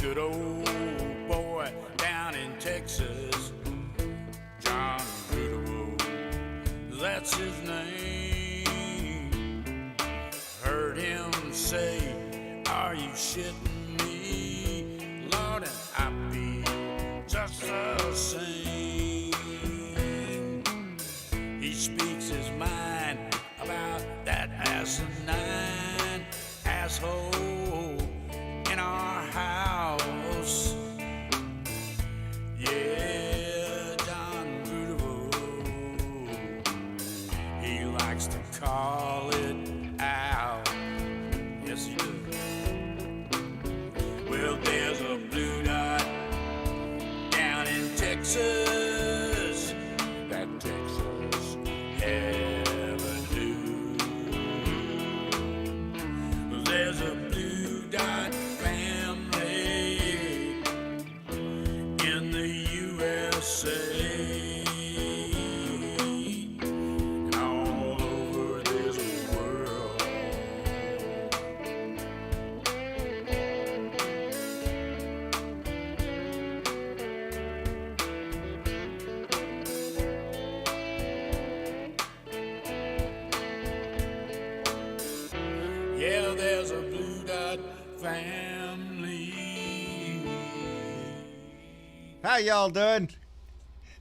good old boy down in Texas, John Goodwood, that's his name. Heard him say, are you shitting me? Lord, and I be just the same. He speaks his mind about that asinine asshole in our house. Yeah, John Goodwood, he likes to call it out. Yes, he does. Well, there's a blue dot down in Texas, that Texas Avenue. There's a blue dot family in the USA. And all over this world. Yeah, there's a blue dot family. How y'all doing?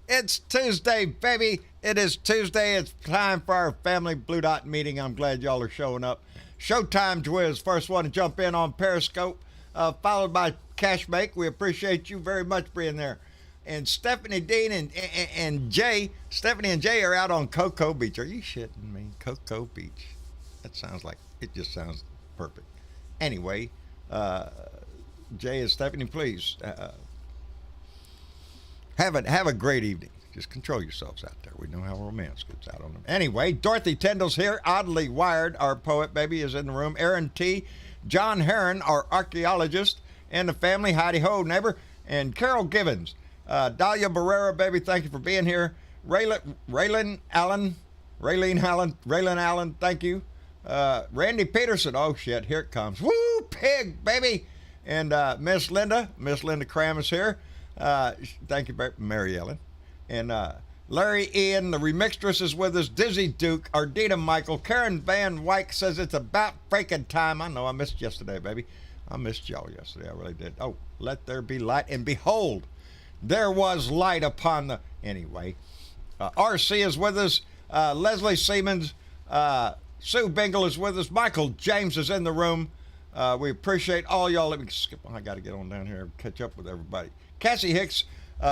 It's Tuesday, baby. It is Tuesday. It's time for our family Blue Dot meeting. I'm glad y'all are showing up. Showtime Jwiz, first one to jump in on Periscope, followed by Cashmake. We appreciate you very much being there. And Stephanie Dean and Jay, Stephanie and Jay are out on Cocoa Beach. Are you shitting me? Cocoa Beach. That sounds like, it just sounds perfect. Anyway, Jay and Stephanie, please have a great evening. Just control yourselves out there. We know how romance gets out on them. Anyway, Dorothy Tyndall's here. Oddly Wired, our poet baby, is in the room. Aaron T. John Heron, our archaeologist, and the family. Howdy ho, neighbor. And Carol Givens. Dahlia Barrera, baby, thank you for being here. Raylene Allen, thank you. Randy Peterson, oh shit, here it comes. Woo, pig, baby. And Miss Linda Cram is here. Thank you, Mary Ellen. And Larry Ian, the remixtress, is with us. Dizzy Duke, Ardita Michael. Karen Van Wyck says it's about freaking time. I know I missed yesterday, baby. I missed y'all yesterday. I really did. Oh, let there be light. And behold, there was light upon the... Anyway, RC is with us. Leslie Siemens. Sue Bingle is with us. Michael James is in the room. We appreciate all y'all. Let me skip. I got to get on down here and catch up with everybody. Cassie Hicks.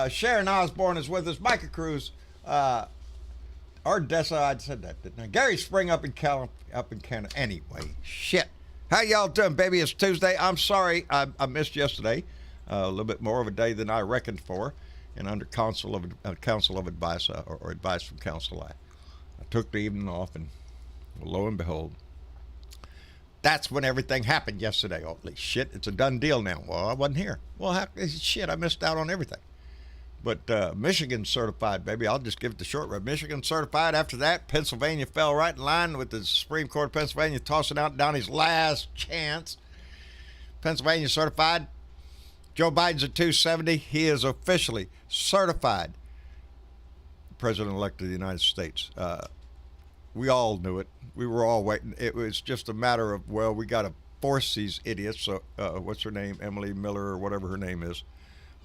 Sharon Osborne is with us. Micah Cruz. Ardessa, I said that, didn't I? Gary Spring up in Canada. Anyway, shit. How y'all doing, baby? It's Tuesday. I'm sorry I missed yesterday. A little bit more of a day than I reckoned for. And under counsel of advice, or advice from counsel, I took the evening off, and lo and behold, that's when everything happened yesterday. Holy shit, it's a done deal now. Well, I wasn't here. Well, shit, I missed out on everything. But Michigan certified, baby. I'll just give it the short run. Michigan certified. After that, Pennsylvania fell right in line with the Supreme Court of Pennsylvania tossing out Donnie's last chance. Pennsylvania certified. Joe Biden's at 270. He is officially certified President-elect of the United States. We all knew it. We were all waiting. It was just a matter of, well, we got to force these idiots. So, what's her name? Emily Miller or whatever her name is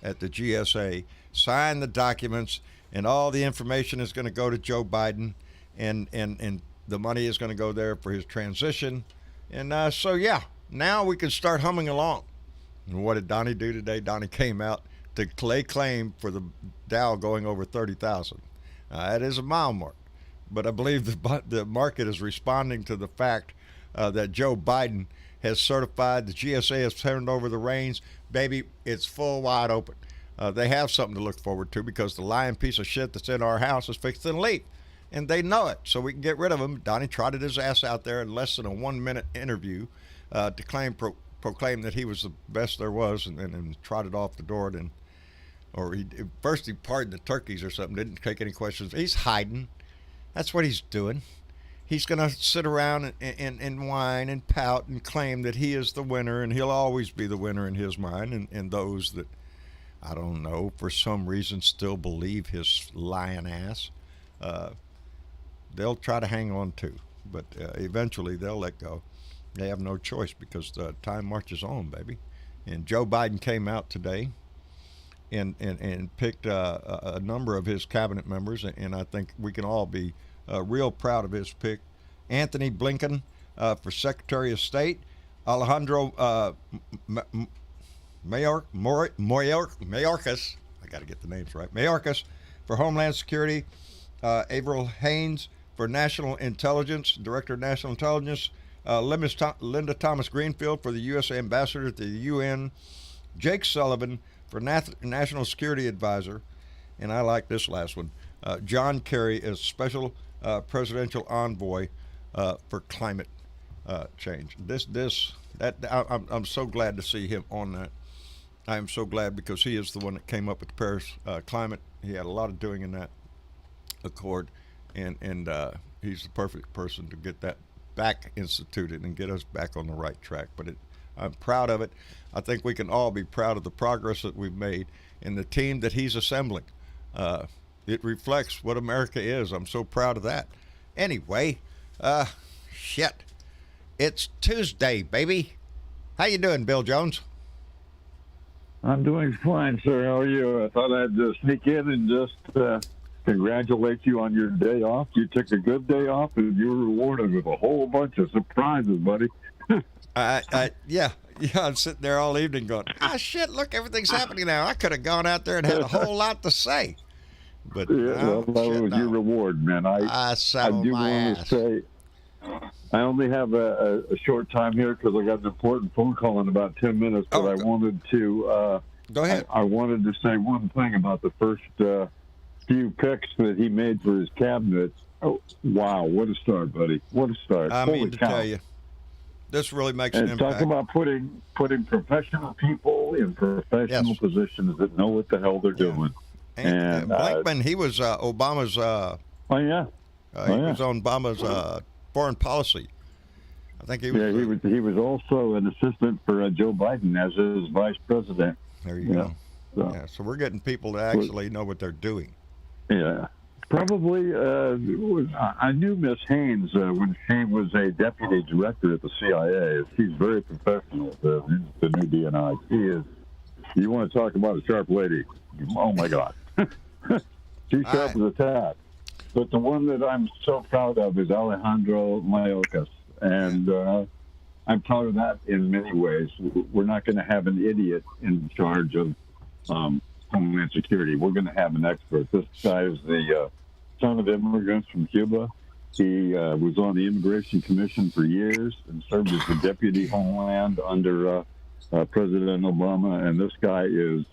at the GSA. Sign the documents, and all the information is going to go to Joe Biden, and the money is going to go there for his transition. And so, yeah, now we can start humming along. And what did Donnie do today? Donnie came out to lay claim for the Dow going over 30,000. That is a mile mark. But I believe the market is responding to the fact that Joe Biden has certified. The GSA has turned over the reins. Baby, it's full wide open. They have something to look forward to because the lying piece of shit that's in our house is fixing to leave. And they know it, so we can get rid of him. Donnie trotted his ass out there in less than a 1-minute interview to proclaim that he was the best there was, and trotted off the door. First he pardoned the turkeys or something, didn't take any questions. He's hiding. That's what he's doing. he's going to sit around and whine and pout and claim that he is the winner, and he'll always be the winner in his mind. And those that, I don't know, for some reason still believe his lying ass, they'll try to hang on too. But eventually they'll let go. They have no choice because time marches on, baby. And Joe Biden came out today and picked a number of his cabinet members, and I think we can all be real proud of his pick. Anthony Blinken for Secretary of State, Alejandro Mayorkas, I got to get the names right, Mayorkas for Homeland Security, Avril Haines for National Intelligence, Director of National Intelligence, Linda Thomas Greenfield for the U.S. Ambassador to the UN, Jake Sullivan for National Security Advisor, and I like this last one, John Kerry as Special Presidential Envoy for Climate Change. I'm so glad to see him on that. I am so glad because he is the one that came up with the Paris climate. He had a lot of doing in that accord, and he's the perfect person to get that back instituted and get us back on the right track. But I'm proud of it. I think we can all be proud of the progress that we've made and the team that he's assembling. It reflects what America is. I'm so proud of that. Anyway, shit. It's Tuesday, baby. How you doing, Bill Jones? I'm doing fine, sir. How are you? I thought I'd sneak in and just congratulate you on your day off. You took a good day off, and you were rewarded with a whole bunch of surprises, buddy. Yeah, I'm sitting there all evening going, shit, look, everything's happening now. I could have gone out there and had a whole lot to say. But well, that was your reward, man. I do want to say, I only have a short time here because I got an important phone call in about 10 minutes, but I wanted to go ahead. I wanted to say one thing about the first few picks that he made for his cabinet. Oh, wow, what a start, buddy. What a start. I mean to tell you, this really makes an impact. Talk about putting professional people in professional positions that know what the hell they're doing. And Blankman, he was Obama's. He was on Obama's foreign policy. I think he was. Yeah, he was also an assistant for Joe Biden as his vice president. There you go. So we're getting people to actually know what they're doing. Yeah. Probably, I knew Miss Haynes when she was a deputy director at the CIA. She's very professional, the new DNI. She is, you want to talk about a sharp lady. Oh, my God. She's sharp as a tack. But the one that I'm so proud of is Alejandro Mayorkas. And I'm proud of that in many ways. We're not going to have an idiot in charge of Homeland Security. We're going to have an expert. This guy is the son of immigrants from Cuba. He was on the Immigration Commission for years and served as the deputy Homeland under President Obama. And this guy is,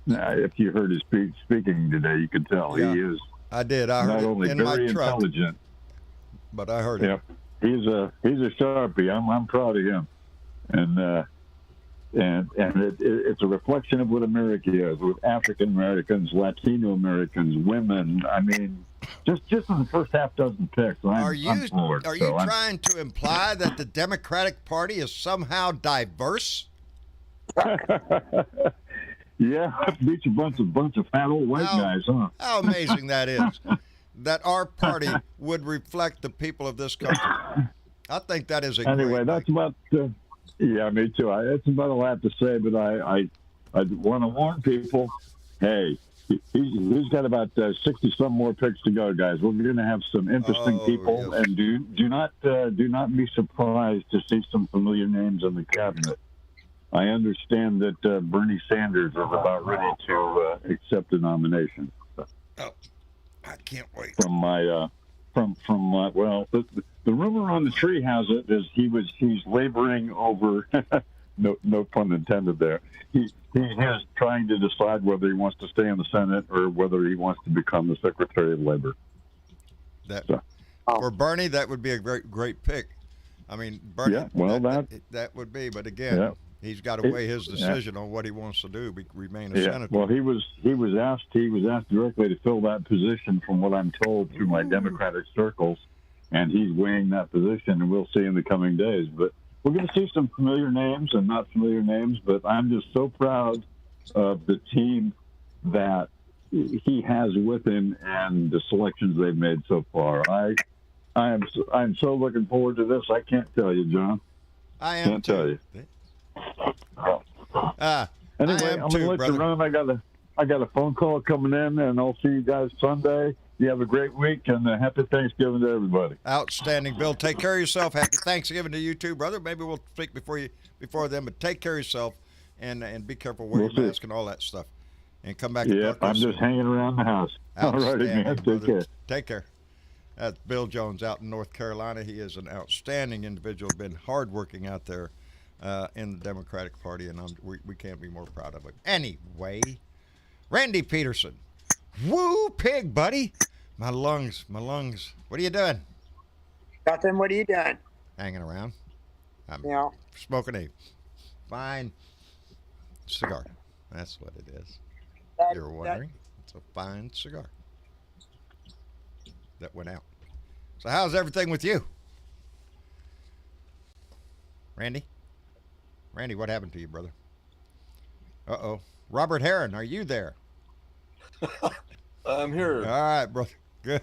if you heard his speaking today, you could tell he is. I did. I heard not only in very my truck, intelligent, but I heard it. He's a sharpie. I'm proud of him, and it's a reflection of what America is with African Americans, Latino Americans, women. I mean, just in the first half dozen picks. Are you trying to imply that the Democratic Party is somehow diverse? Yeah, beats a bunch of fat old white guys, huh? How amazing that is. That our party would reflect the people of this country. I think that is a anyway. That's about. Yeah, me too. That's about all I have to say. But I want to warn people. Hey, he's got about 60-some more picks to go, guys. We're going to have some interesting people, and do not be surprised to see some familiar names in the cabinet. I understand that Bernie Sanders is about ready to accept the nomination. Oh, I can't wait. From my well, the rumor on the tree has it is he's laboring over. no pun intended there. He is trying to decide whether he wants to stay in the Senate or whether he wants to become the Secretary of Labor. For Bernie, that would be a great pick. I mean, Bernie. Yeah, well, that would be, but again. Yeah. He's got to weigh his decision on what he wants to do. Remain a senator. Well, he was asked directly to fill that position, from what I'm told through my Democratic circles, and he's weighing that position, and we'll see in the coming days. But we're going to see some familiar names and not familiar names, but I'm just so proud of the team that he has with him and the selections they've made so far. I'm so looking forward to this. I can't tell you, John. I am Can't too. tell you. Anyway, I'm going to let you run. I got a phone call coming in, and I'll see you guys Sunday. You have a great week, and happy Thanksgiving to everybody. Outstanding, Bill. Take care of yourself. Happy Thanksgiving to you too, brother. Maybe we'll speak before then, but take care of yourself and be careful, wear your mask and all that stuff. And come back. Yeah, I'm just hanging around the house. All righty, man. Take care. Take care. That's Bill Jones out in North Carolina. He is an outstanding individual, been hardworking out there in the Democratic Party, and we can't be more proud of him. Anyway, Randy Peterson. Woo, pig, buddy. My lungs. What are you doing? Nothing. What are you doing? Hanging around. I'm Yeah. smoking a fine cigar. That's what it is. You're wondering? It's a fine cigar that went out. So how's everything with you? Randy? Randy, what happened to you, brother? Uh-oh. Robert Heron, are you there? I'm here. All right, brother. Good.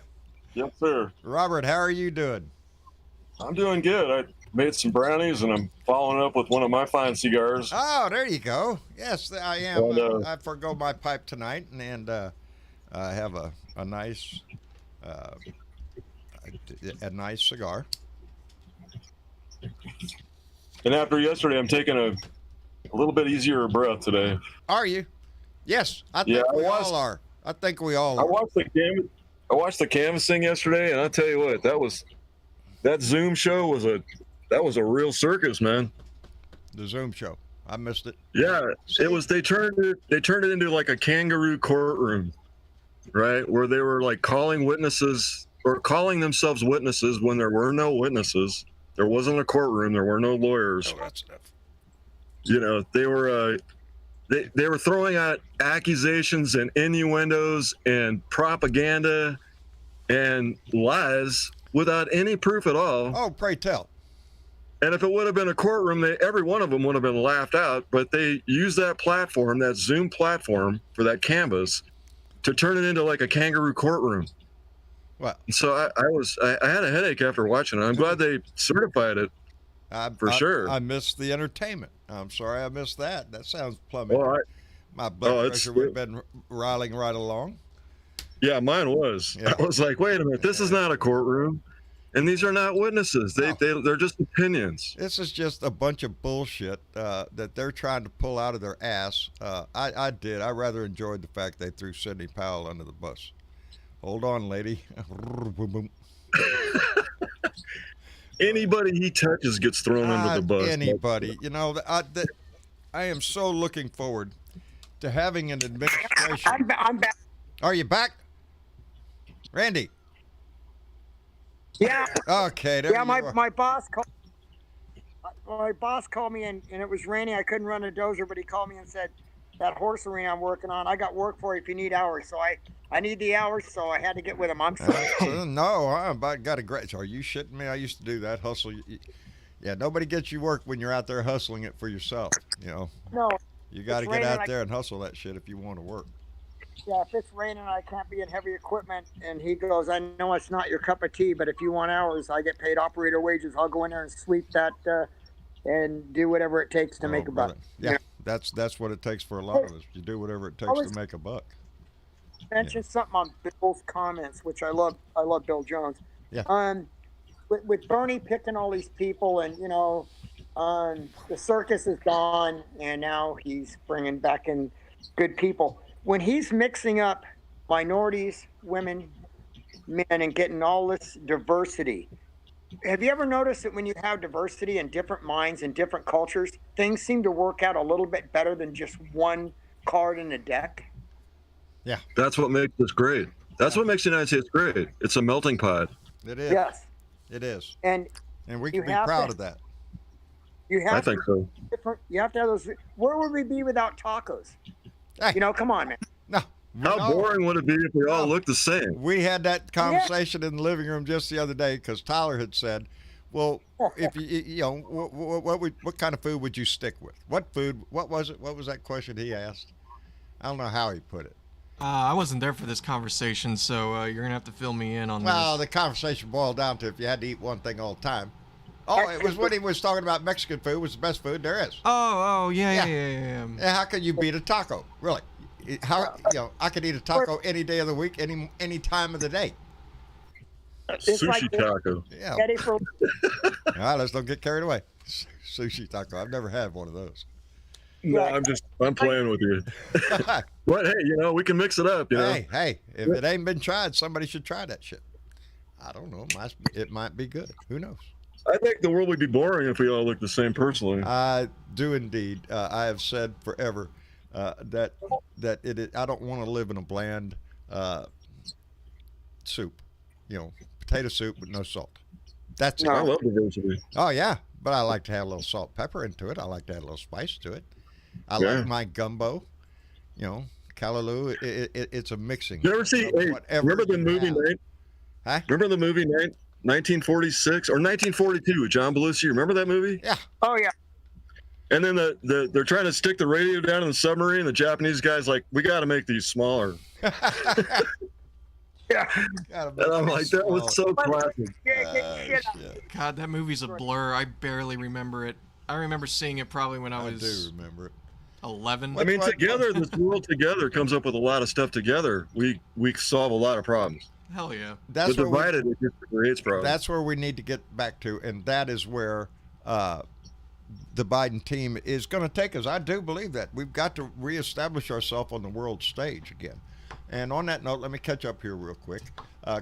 Yes, sir. Robert, how are you doing? I'm doing good. I made some brownies, and I'm following up with one of my fine cigars. Oh, there you go. Yes, I am. Well, I forgo my pipe tonight, and I have a nice cigar. And after yesterday, I'm taking a little bit easier breath today. Are you? Yes, I think we all are. I think we all I are. watched the canvassing yesterday, and I'll tell you what, that Zoom show was a real circus, man. The Zoom show. I missed it. Yeah, it was. They turned it into like a kangaroo courtroom, right? Where they were like calling witnesses or calling themselves witnesses when there were no witnesses. There wasn't a courtroom. There were no lawyers. Oh, that's enough. You know, they were throwing out accusations and innuendos and propaganda and lies without any proof at all. Oh, pray tell. And if it would have been a courtroom, every one of them would have been laughed out. But they used that platform, that Zoom platform for that canvas, to turn it into like a kangaroo courtroom. Well, so I had a headache after watching it. I'm glad they certified it. Sure. I missed the entertainment. I'm sorry I missed that. That sounds plummeting. Well, my blood pressure would have been riling right along. Yeah, mine was. Yeah. I was like, wait a minute, this is not a courtroom, and these are not witnesses. They're just opinions. This is just a bunch of bullshit that they're trying to pull out of their ass. I rather enjoyed the fact they threw Sidney Powell under the bus. Hold on, lady. Anybody he touches gets thrown under the bus. Anybody. You know, I am so looking forward to having an administration. I'm back. Are you back? Randy? Yeah. Okay. There you are. My boss called. My boss called me, and it was raining. I couldn't run a dozer, but he called me and said, that horse arena I'm working on, I got work for you if you need hours. So I need the hours, so I had to get with him. I'm sorry. No, I got a great. Are you shitting me? I used to do that hustle. Yeah, nobody gets you work when you're out there hustling it for yourself. You know. No. You got to get out there and hustle that shit if you want to work. Yeah, if it's raining, I can't be in heavy equipment. And he goes, I know it's not your cup of tea, but if you want hours, I get paid operator wages. I'll go in there and sweep that and do whatever it takes to make a buck. Yeah, that's what it takes for a lot of us. You do whatever it takes to make a buck. Mention something on Bill's comments, which I love Bill Jones. Yeah. With Bernie picking all these people, and the circus is gone, and now he's bringing back in good people. When he's mixing up minorities, women, men, and getting all this diversity, have you ever noticed that when you have diversity in different minds and different cultures, things seem to work out a little bit better than just one card in a deck? Yeah. That's what makes this great. That's what makes the United States great. It's a melting pot. It is. Yes. It is. And we can be proud of that. I think so. You have to have those. Where would we be without tacos? Hey. Come on, man. No, How No. boring would it be if we all looked the same? We had that conversation in the living room just the other day because Tyler had said, "Well, if you know, what kind of food would you stick with? What food? What was it? What was that question he asked? I don't know how he put it. I wasn't there for this conversation, so you're gonna have to fill me in on Well, this. the conversation boiled down to if you had to eat one thing all the time. Oh, it was when he was talking about Mexican food was the best food there is. Oh, yeah. And how can you beat a taco? Really? How I could eat a taco any day of the week, any time of the day. It's Sushi like taco. Yeah. Eddie for All right, let's don't get carried away. Sushi taco. I've never had one of those. No, I'm playing with you. But hey, we can mix it up. Hey, if it ain't been tried, somebody should try that shit. I don't know. It might be good. Who knows? I think the world would be boring if we all looked the same personally. I do indeed. I have said forever that I don't want to live in a bland soup. Potato soup with no salt. That's it. I love diversity. Oh yeah, but I like to have a little salt, pepper into it. I like to add a little spice to it. I like my gumbo. Callaloo. It's a mixing. You ever see? Hey, remember the movie Night? Huh? Remember the movie Night? 1946 or 1942 with John Belushi. Remember that movie? Yeah. oh yeah. And then they're trying to stick the radio down in the submarine. The Japanese guy's like, "We got to make these smaller." Yeah. And I'm like, that was so classic. Shit. God, that movie's a blur. I barely remember it. I remember seeing it probably when I I was do remember it. 11. I mean, together, this world together comes up with a lot of stuff together. We solve a lot of problems. Hell yeah. That's But where divided, it just creates problems. that's where we need to get back to, and that is where the Biden team is going to take us. I do believe that we've got to reestablish ourselves on the world stage again. And on that note, let me catch up here real quick.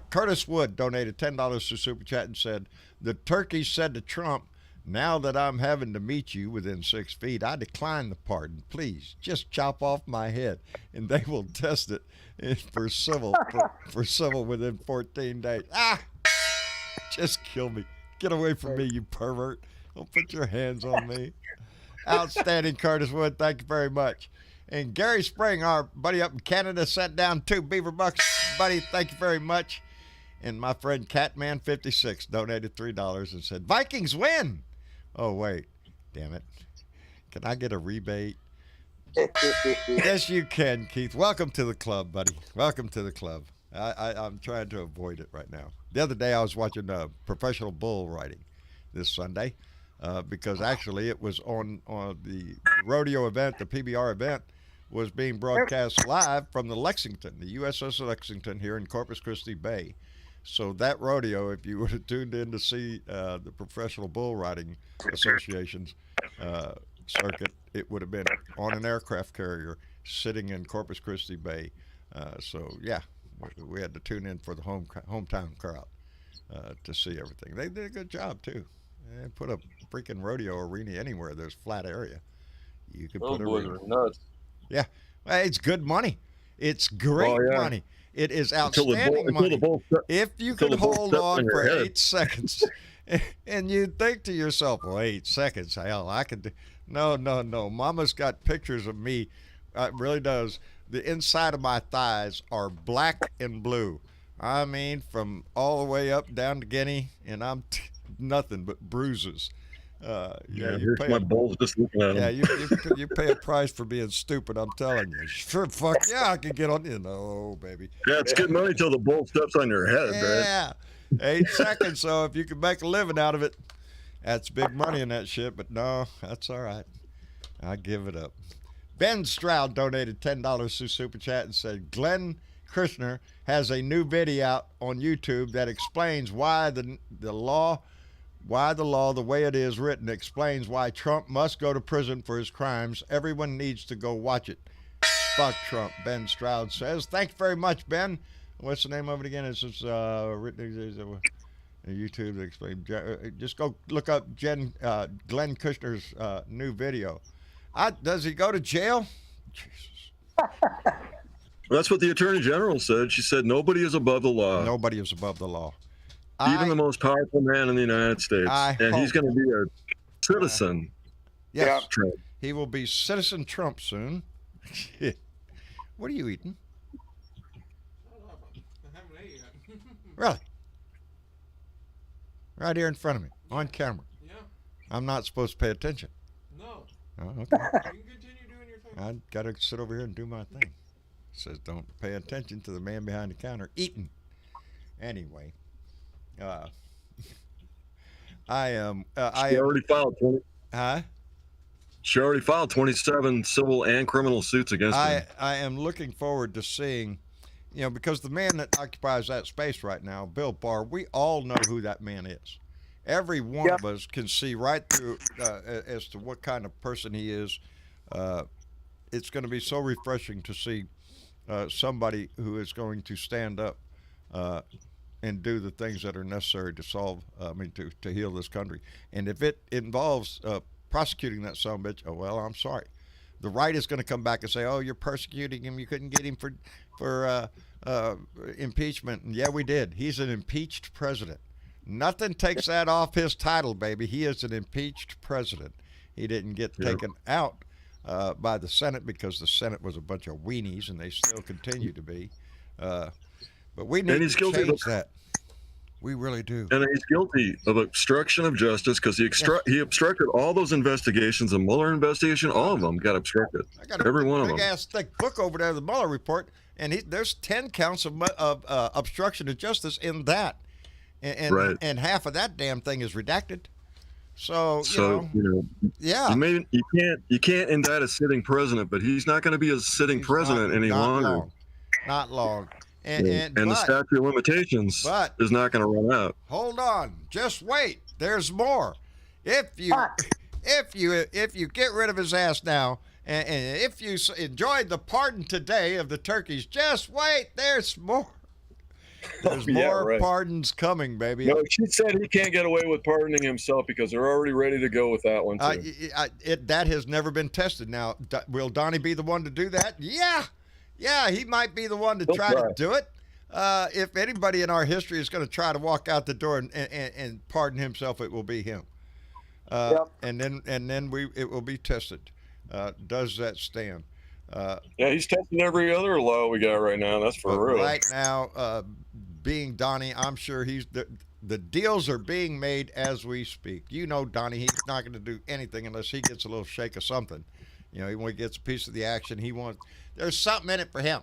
Curtis Wood donated $10 to Super Chat and said, "The turkey said to Trump, 'Now that I'm having to meet you within 6 feet, I decline the pardon. Please, just chop off my head, and they will test it for civil within 14 days.'" Just kill me. Get away from me, you pervert. Don't put your hands on me. Outstanding, Curtis Wood. Thank you very much. And Gary Spring, our buddy up in Canada, sent down 2 beaver bucks. Buddy, thank you very much. And my friend Catman56 donated $3 and said, "Vikings win." Oh, wait. Damn it. Can I get a rebate? Yes, you can, Keith. Welcome to the club, buddy. Welcome to the club. I'm trying to avoid it right now. The other day I was watching professional bull riding this Sunday because actually it was on the rodeo event, the PBR event, was being broadcast live from the Lexington, the USS Lexington here in Corpus Christi Bay. So that rodeo, if you would have tuned in to see the Professional Bull Riding Association's circuit, it would have been on an aircraft carrier sitting in Corpus Christi Bay. So yeah, we had to tune in for the hometown crowd to see everything. They did a good job too. They put a freaking rodeo arena anywhere there's flat area. You could put a boys arena. are nuts. Yeah, well, it's good money. It's great money. It is outstanding money. If you could hold on for 8 seconds, and you think to yourself, "Well, 8 seconds, hell, I could do." No. Mama's got pictures of me. It really does. The inside of my thighs are black and blue. I mean, from all the way up down to Guinea, and I'm nothing but bruises. Here's my balls just looking at them. Yeah, you pay a price for being stupid. I'm telling you. Sure, fuck yeah, I can get on you. No, baby. Yeah, it's good money till the bull steps on your head, man. Yeah, 8 seconds. So if you can make a living out of it, that's big money in that shit. But no, that's all right. I give it up. Ben Stroud donated $10 to Super Chat and said, "Glenn Kirshner has a new video out on YouTube that explains why the law, the way it is written, explains why Trump must go to prison for his crimes. Everyone needs to go watch it. Fuck Trump," Ben Stroud says. Thank you very much, Ben. What's the name of it again? It's just written YouTube that explains. Just go look up Glenn Kushner's new video. Does he go to jail? Jesus. That's what the Attorney General said. She said nobody is above the law. Nobody is above the law. Even the most powerful man in the United States. And he's going to be a citizen. Yes. Trump. He will be Citizen Trump soon. What are you eating? Really? Right here in front of me, on camera. Yeah. I'm not supposed to pay attention. No. Oh, okay. You can continue doing your thing. I gotta sit over here and do my thing. It says don't pay attention to the man behind the counter eating. Anyway, uh, I am. She already filed 20. Huh? She already filed 27 civil and criminal suits against him. I am looking forward to seeing, because the man that occupies that space right now, Bill Barr, we all know who that man is. Every one of us can see right through as to what kind of person he is. It's going to be so refreshing to see somebody who is going to stand up and do the things that are necessary to solve, to heal this country. And if it involves prosecuting that son of a bitch, oh, well, I'm sorry. The right is going to come back and say, oh, you're persecuting him. You couldn't get him for impeachment. And yeah, we did. He's an impeached president. Nothing takes that off his title, baby. He is an impeached president. He didn't get taken out by the Senate because the Senate was a bunch of weenies, and they still continue to be. But we need to change that. We really do. And he's guilty of obstruction of justice because he obstructed all those investigations. The Mueller investigation, all of them got obstructed. I got Every one of them. Big ass thick book over there, the Mueller report, and there's 10 counts of obstruction of justice in that, and half of that damn thing is redacted. So yeah. You can't indict a sitting president, but he's not going to be a sitting president any longer. Not long. And the statute of limitations is not going to run out. Hold on, just wait. There's more. If you get rid of his ass now, and if you enjoyed the pardon today of the turkeys, just wait. There's more. There's more pardons coming, baby. No, she said he can't get away with pardoning himself because they're already ready to go with that one too. That has never been tested. Now, will Donnie be the one to do that? Yeah, he might be the one to try to do it. If anybody in our history is going to try to walk out the door and pardon himself, it will be him. And then it will be tested. Does that stand? He's testing every other law we got right now. That's for real. Right now, being Donnie, I'm sure the deals are being made as we speak. Donnie, he's not going to do anything unless he gets a little shake of something. When he gets a piece of the action, there's something in it for him.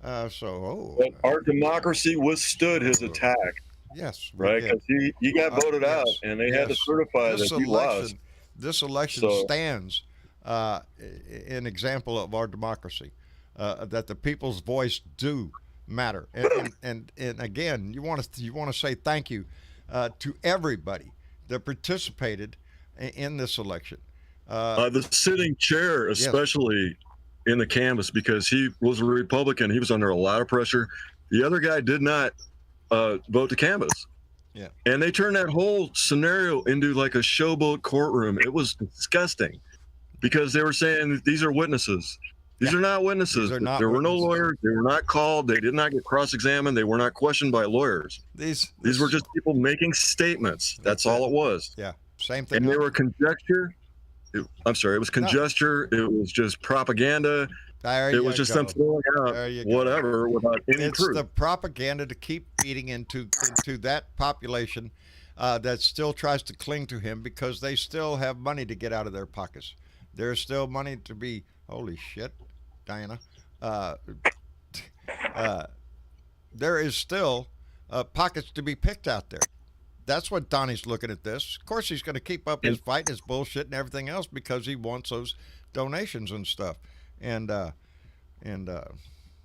But our democracy withstood his attack. Yes, right, because he got voted out, and they had to certify that he lost. This election stands an example of our democracy, that the people's voice do matter, and again, you want to say thank you to everybody that participated in this election. The sitting chair, especially in the canvass, because he was a Republican. He was under a lot of pressure. The other guy did not vote to canvass. Yeah. And they turned that whole scenario into like a showboat courtroom. It was disgusting because they were saying these are witnesses. These are not witnesses. There were no lawyers. They were not called. They did not get cross-examined. They were not questioned by lawyers. These were just people making statements. That's all it was. Yeah. Same thing. And they were conjecture. It was conjecture. No. It was just propaganda. It was just them throwing out whatever without any proof. It's the propaganda to keep feeding into that population that still tries to cling to him because they still have money to get out of their pockets. There's still money to be, holy shit, Diana. There is still pockets to be picked out there. That's what Donnie's looking at this. Of course, he's going to keep up his fight, his bullshit, and everything else because he wants those donations and stuff. And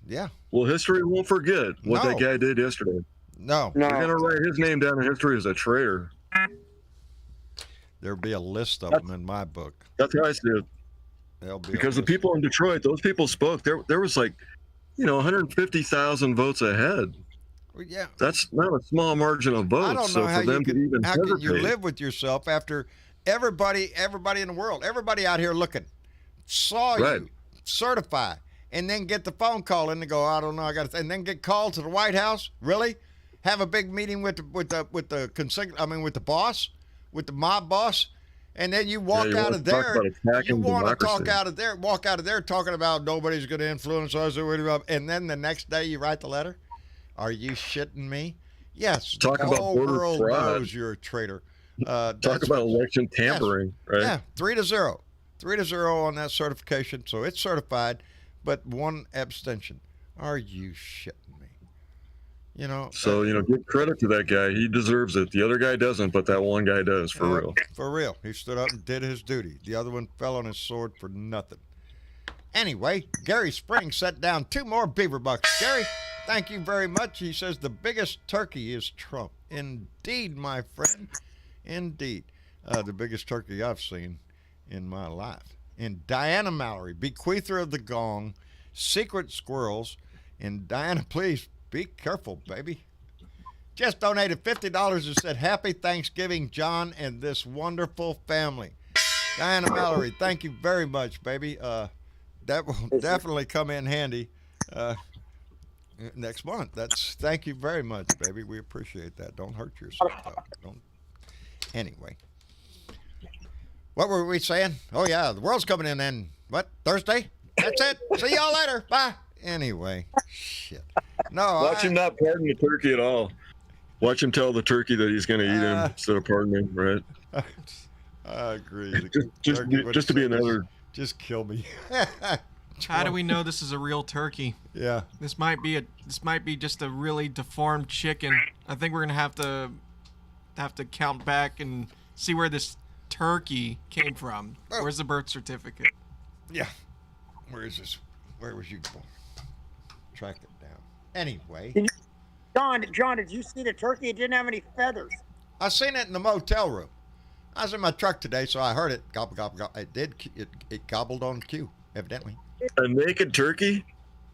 yeah. Well, history won't forget what that guy did yesterday. No. We're going to write his name down in history as a traitor. There'll be a list of them in my book. That's how I see it. Because the people in Detroit, those people spoke. There was 150,000 votes ahead. Well, yeah. That's not a small margin of votes. I don't know how can you live with yourself after everybody in the world, everybody out here looking, saw you certify, and then get the phone call in and go, I don't know, and then get called to the White House. Really? Have a big meeting with the boss, with the mob boss, and then you walk out of there. You want to walk out of there talking about nobody's going to influence us, and then the next day you write the letter. Are you shitting me? Yes, Talk the about whole voter world fraud. knows you're a traitor. Talk That's about what- election tampering, right? Yeah, 3-0. 3-0 on that certification, so it's certified, but one abstention. Are you shitting me? You know. So, give credit to that guy. He deserves it. The other guy doesn't, but that one guy does, for real. For real. He stood up and did his duty. The other one fell on his sword for nothing. Anyway, Gary Springs set down 2 more beaver bucks. Gary, thank you very much. He says the biggest turkey is Trump. Indeed, my friend. Indeed. The biggest turkey I've seen in my life. And Diana Mallory, bequeather of the gong, secret squirrels. And Diana, please be careful, baby. Just donated $50 and said, Happy Thanksgiving, John, and this wonderful family. Diana Mallory, thank you very much, baby. That will definitely come in handy next month. Thank you very much, baby. We appreciate that. Don't hurt yourself, though. Don't. Anyway, what were we saying? Oh yeah, the world's coming in. And what, Thursday? That's it. See y'all later. Bye. Anyway, shit. No, Watch him not pardon the turkey at all. Watch him tell the turkey that he's going to eat him instead of pardoning, right? I agree. Just to be another. Just kill me. How do we know this is a real turkey? Yeah. This might be just a really deformed chicken. I think we're gonna have to count back and see where this turkey came from. Where's the birth certificate? Yeah. Where is this? Where was you going? Track it down. Anyway. John, did you see the turkey? It didn't have any feathers. I seen it in the motel room. I was in my truck today, so I heard it. Gobble, gobble, gobble. It gobbled on cue, evidently. A naked turkey?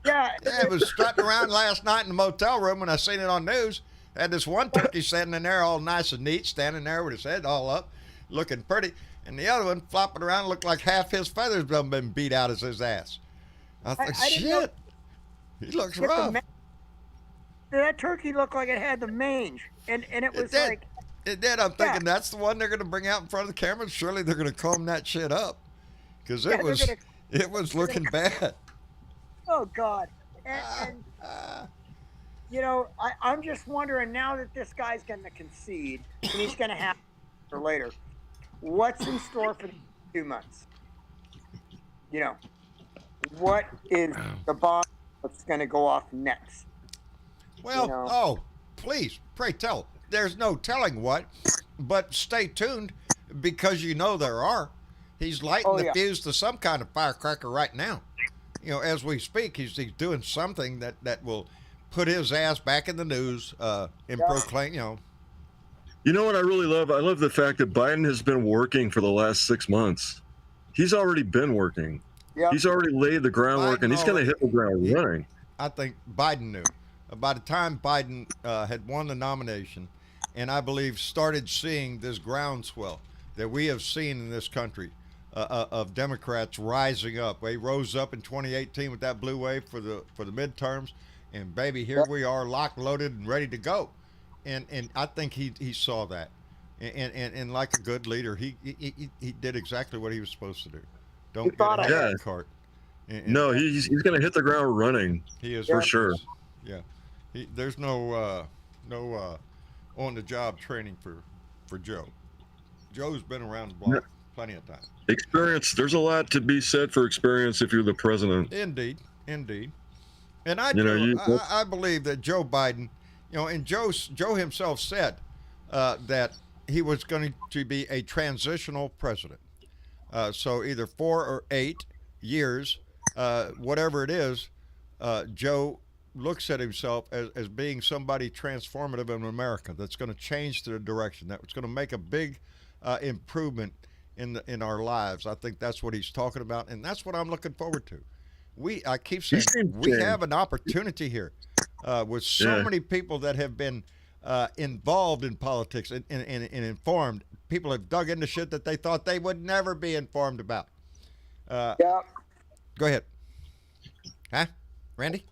Yeah. Yeah, it was strutting around last night in the motel room when I seen it on news. Had this one turkey sitting in there all nice and neat, standing there with his head all up, looking pretty. And the other one flopping around looked like half his feathers done been beat out of his ass. I thought, I didn't know- shit, he looks rough. That turkey looked like it had the mange. And it was did. like... It did. I'm thinking that's the one they're going to bring out in front of the camera. Surely they're going to comb that shit up. Because it was looking bad. Oh, God. And I'm just wondering now that this guy's going to concede, and he's going to have for later, what's in store for the 2 months? What is the bomb that's going to go off next? Well, please, pray tell. There's no telling what, but stay tuned because there are. He's lighting the fuse to some kind of firecracker right now. As we speak, he's doing something that will put his ass back in the news and proclaim, You know what I really love? I love the fact that Biden has been working for the last 6 months. He's already been working. Yeah. He's already laid the groundwork, and he's going to hit the ground running. I think Biden knew. By the time Biden had won the nomination, and I believe started seeing this groundswell that we have seen in this country of Democrats rising up. They rose up in 2018 with that blue wave for the midterms, and baby, here we are, locked, loaded, and ready to go. And I think he saw that, and like a good leader, he did exactly what he was supposed to do. Don't get ahead of the cart. No, he's going to hit the ground running. He is for sure. Yeah, there's no on the job training for Joe. Joe's been around the block plenty of time. Experience. There's a lot to be said for experience if you're the president. Indeed. And I believe that Joe Biden, and Joe himself said that he was going to be a transitional president. So either 4 or 8 years, whatever it is, Joe looks at himself as being somebody transformative in America that's going to change the direction, that's going to make a big improvement in our lives. I think that's what he's talking about, and that's what I'm looking forward to. I keep saying we have an opportunity here with so many people that have been involved in politics and informed. People have dug into shit that they thought they would never be informed about. Go ahead. Huh, Randy?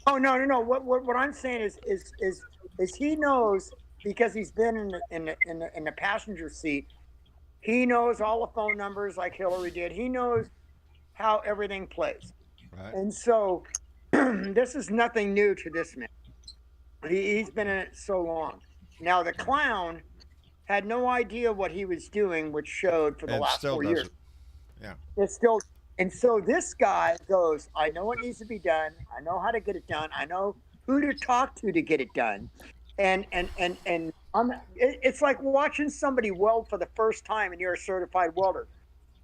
Oh no! What I'm saying is he knows, because he's been in the passenger seat. He knows all the phone numbers like Hillary did. He knows how everything plays, right. And so this is nothing new to this man. He's been in it so long. Now the clown had no idea what he was doing, which showed for the And last still 4 does years. it. Yeah. It's still, and so this guy goes, I know what needs to be done. I know how to get it done. I know who to talk to get it done. And it's like watching somebody weld for the first time and you're a certified welder.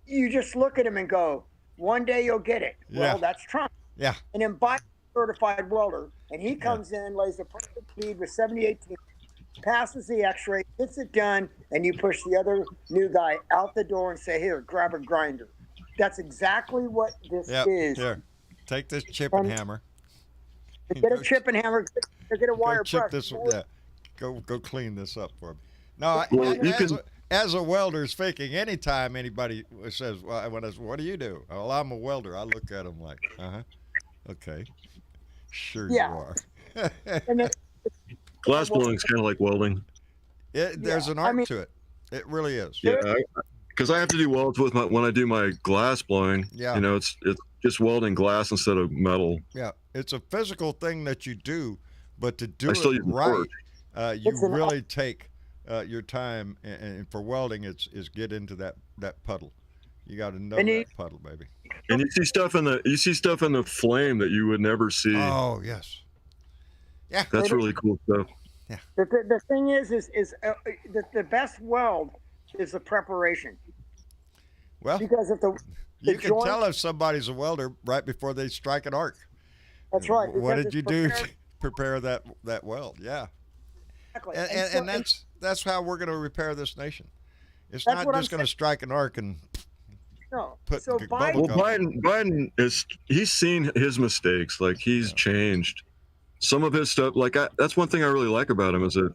You just look at him and go, one day you'll get it. Yeah. Well, that's Trump. Yeah. And then buy a certified welder, and he comes in, lays a perfect feed with 7018, passes the x-ray, gets it done, and you push the other new guy out the door and say, here, grab a grinder. That's exactly what this is. Here, take this chip and hammer. Get a chip and hammer, get a wire chip brush. this. Yeah. Go clean this up for me. No, Well, you can. as a welder speaking, anytime anybody says, well, what do you do? Well, I'm a welder. I look at them like, okay, sure you are. And then, Glass blowing is kind of like welding. There's an art to it. It really is. Yeah, because I have to do welds with when I do my glass blowing. Yeah. You know, it's just welding glass instead of metal. Yeah, it's a physical thing that you do, but to do I still it use the right, torch. you really take your time. And for welding, it's get into that puddle. You got to know that puddle, baby. And you see stuff in the flame that you would never see. Oh yes. Yeah, That's really cool stuff. the thing is the best weld is the preparation. Well, Because if you can joint, tell if somebody's a welder right before they strike an arc. That's right. What because did you it's do prepared- to prepare that weld? Yeah. Exactly. And that's how we're going to repair this nation. It's That's not what I'm just going to strike an arc and no. put So bubble Biden, Well, Biden he's seen his mistakes. Like he's changed some of his stuff. Like that's one thing I really like about him is that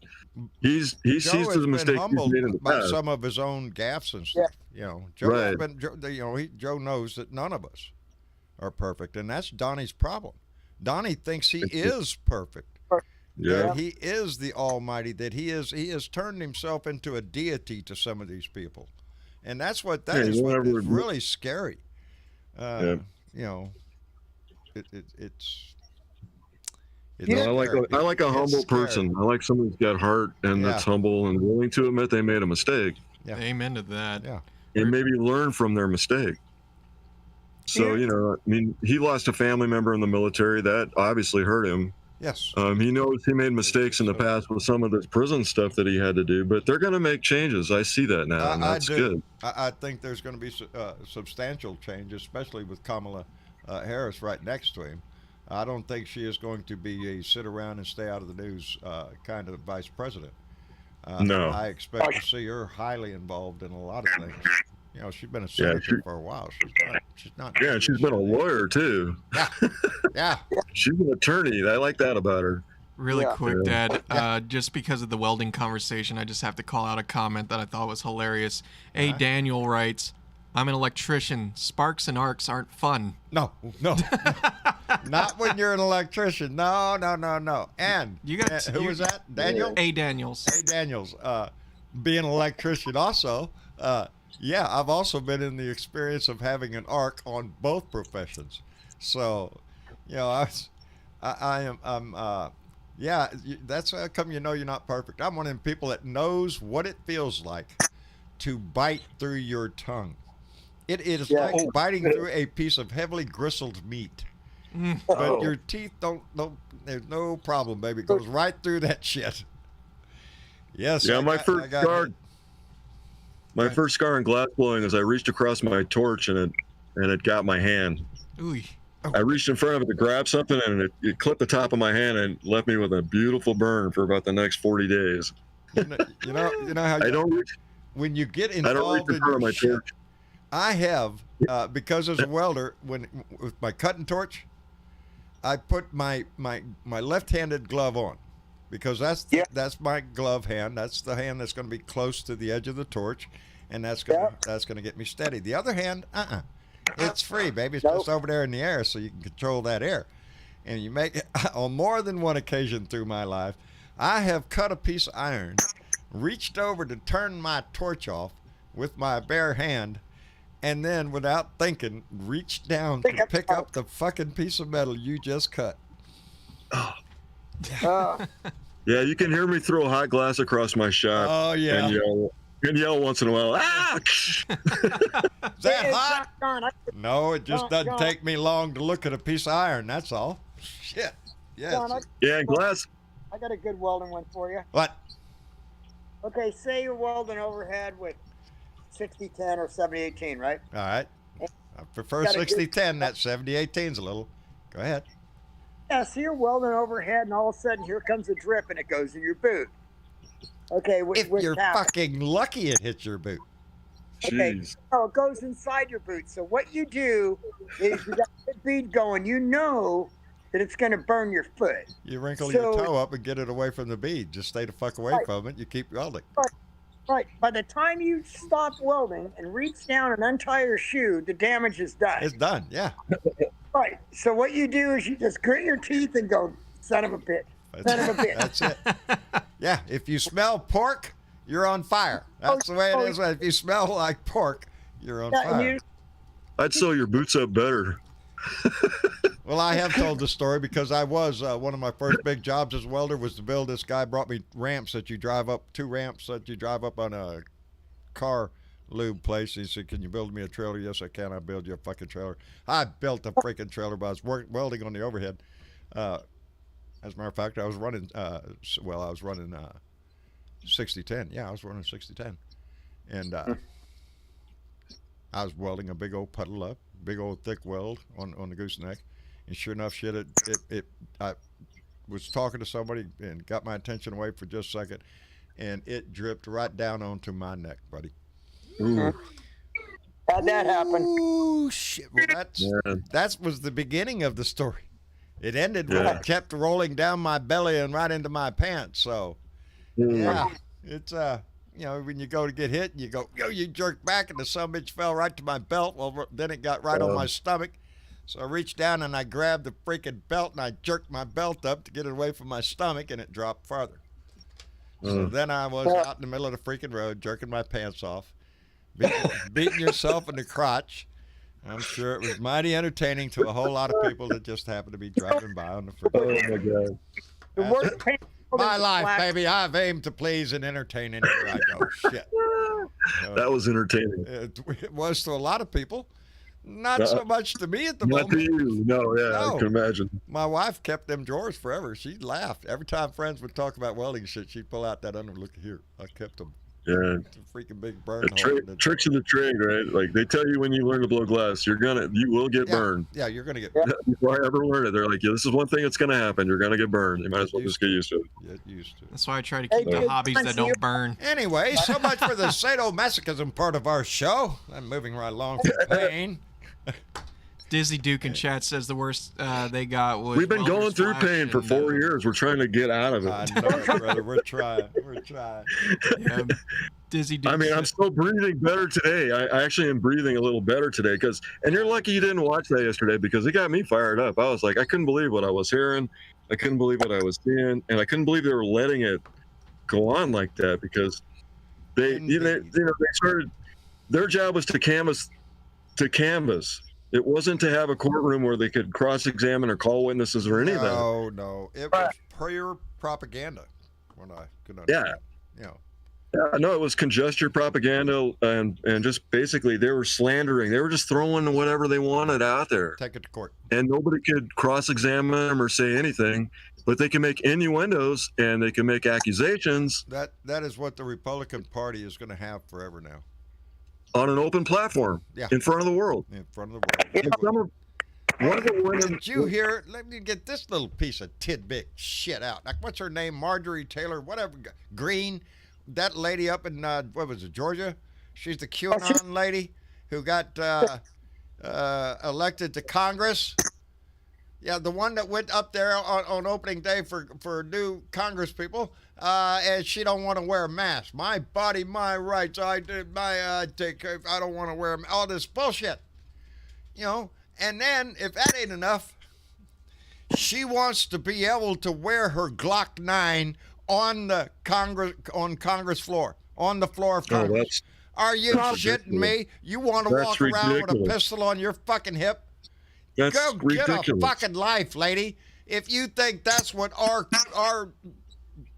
he Joe sees has the been mistakes he's humbled made in the by past. some of his own gaffes and stuff. You know, Joe has been, Joe knows that none of us are perfect, and that's Donnie's problem. Donnie thinks he is perfect. Yeah. That he is the Almighty. That he has turned himself into a deity to some of these people, and that's what is really scary. You know, it's. I like a humble person. I like somebody who's got heart and that's humble and willing to admit they made a mistake. Yeah. Amen to that. Yeah. And maybe learn from their mistake. So, you know, I mean, he lost a family member in the military. That obviously hurt him. Yes. He knows he made mistakes in the past with some of this prison stuff that he had to do, but they're going to make changes. I see that now, and that's good. I think there's going to be substantial change, especially with Kamala Harris right next to him. I don't think she is going to be a sit around and stay out of the news kind of vice president. No. I expect to see her highly involved in a lot of things. You know, she's been a senator for a while. She's not. Yeah, she's been a lawyer too. Yeah. Yeah. She's an attorney. I like that about her. Really quick, Dad. Just because of the welding conversation, I just have to call out a comment that I thought was hilarious. A. Daniel writes, I'm an electrician. Sparks and arcs aren't fun. No. Not when you're an electrician. No. And You got who was that? Daniel? A. Daniels. A. Daniels. Being an electrician also. Yeah, I've also been in the experience of having an arc on both professions. So, you know, that's how come you know you're not perfect. I'm one of them people that knows what it feels like to bite through your tongue. It is like biting through a piece of heavily gristled meat. But your teeth don't, there's no problem, baby. It goes right through that shit. Yes. Yeah, my first scar in glass blowing is I reached across my torch and it got my hand. Ooh. I reached in front of it to grab something and it clipped the top of my hand and left me with a beautiful burn for about the next 40 days. You know how when you get involved in your shit, I have because as a welder, with my cutting torch, I put my left-handed glove on because that's my glove hand. That's the hand that's going to be close to the edge of the torch, and that's going to get me steady. The other hand, it's free, baby. It's just over there in the air, so you can control that air. And you make it on more than one occasion through my life. I have cut a piece of iron, reached over to turn my torch off with my bare hand, and then without thinking, reached down to pick up the fucking piece of metal you just cut. Yeah, you can hear me throw a hot glass across my shop. Oh, yeah. And yell once in a while. Ah! Is that hot? John, No, it just doesn't John. take me long to look at a piece of iron. That's all. Shit. Yes. John, Yeah, and glass. I got a good welding one for you. What? Okay, say you're welding overhead with 60-10 or 70-18, right? All right. I prefer Gotta 60-10. That 70-18's a little. Go ahead. Yeah, so you're welding overhead, and all of a sudden, here comes a drip, and it goes in your boot. Okay, If with you're cap. fucking lucky, it hits your boot. Okay, Jeez. oh, it goes inside your boot. So what you do is you got the bead going. You know that it's going to burn your foot. You wrinkle your So- toe up and get it away from the bead. Just stay the fuck away Right. from it. You keep welding. Right. By the time you stop welding and reach down and untie your shoe, the damage is done. It's done. Yeah. Right. So what you do is you just grit your teeth and go, son of a bitch. Son of a bitch. That's it. Yeah. If you smell pork, you're on fire. That's the way it is. If you smell like pork, you're on Yeah, and fire. you- I'd sew your boots up better. Well, I have told the story because I was one of my first big jobs as a welder was to build. This guy brought me ramps that you drive up, 2 ramps that you drive up on a car lube place. He said, "Can you build me a trailer?" Yes, I can. I build you a fucking trailer. I built a freaking trailer, but I was welding on the overhead. As a matter of fact, I was running. I was running 60-10. Yeah, I was running 60-10, and I was welding a big old puddle up, big old thick weld on the gooseneck. And sure enough, shit, I was talking to somebody and got my attention away for just a second, and it dripped right down onto my neck, buddy. Ooh, How'd that happen? Ooh, shit. Well, man. that was the beginning of the story. It ended when Yeah. it kept rolling down my belly and right into my pants. So, yeah, it's when you go to get hit, you go, you jerk back, and the sumbitch fell right to my belt. Well, then it got right on my stomach. So I reached down and I grabbed the freaking belt and I jerked my belt up to get it away from my stomach, and it dropped farther. So then I was out in the middle of the freaking road, jerking my pants off, beating yourself in the crotch. I'm sure it was mighty entertaining to a whole lot of people that just happened to be driving by on the Oh freeway. my God. The worst pain. My life, baby. I've aimed to please and entertain anywhere I go. Shit. That was entertaining. It was to a lot of people. Not so much to me at the Not to moment. you. No, yeah, No. I can imagine. My wife kept them drawers forever. She laughed. Every time friends would talk about welding shit, she'd pull out that look here. I kept them. Yeah. It's a freaking big burn The hole. in the tricks of the trade, right? Like they tell you when you learn to blow glass, you will get burned. Yeah, you're going to get Before I ever learned it, they're like, yeah, this is one thing that's going to happen. You're going to get burned. You might as well just get used to it. get used to it. That's why I try to Hey, keep the dude, hobbies that don't burn. Anyway, so much for the sadomasochism part of our show. I'm moving right along for pain. Dizzy Duke in chat says the worst they got was. We've been going welder's through flash pain for and, 4 years. We're trying to get out of it. I know it, brother. We're trying. We're trying. yeah, Dizzy Duke. I mean, I'm said- still breathing better today. I actually am breathing a little better today and you're lucky you didn't watch that yesterday because it got me fired up. I was like, I couldn't believe what I was hearing. I couldn't believe what I was seeing. And I couldn't believe they were letting it go on like that because they started, their job was to canvas. It wasn't to have a courtroom where they could cross-examine or call witnesses or any of that. No. It was pure propaganda. When I could understand. Yeah, no, it was conjecture, propaganda, and just basically they were slandering. They were just throwing whatever they wanted out there, Take it to court. and nobody could cross-examine them or say anything. But they can make innuendos and they can make accusations That is what the Republican Party is going to have forever now. on an open platform Yeah. in front of the world. In front of the world. And one of the women, Did you hear? Let me get this little piece of tidbit shit out. Like, what's her name? Marjorie Taylor, whatever. Green. That lady up in, what was it, Georgia? She's the QAnon lady who got elected to Congress. Yeah, the one that went up there on opening day for new Congress people, and she don't want to wear a mask. My body, my rights. I don't want to wear all this bullshit. And then if that ain't enough, she wants to be able to wear her Glock 9 on the Congress floor, on the floor of Congress. Are you shitting me? You want to walk around with a pistol on your fucking hip? that's Go ridiculous. get a fucking life, lady. If you think that's what our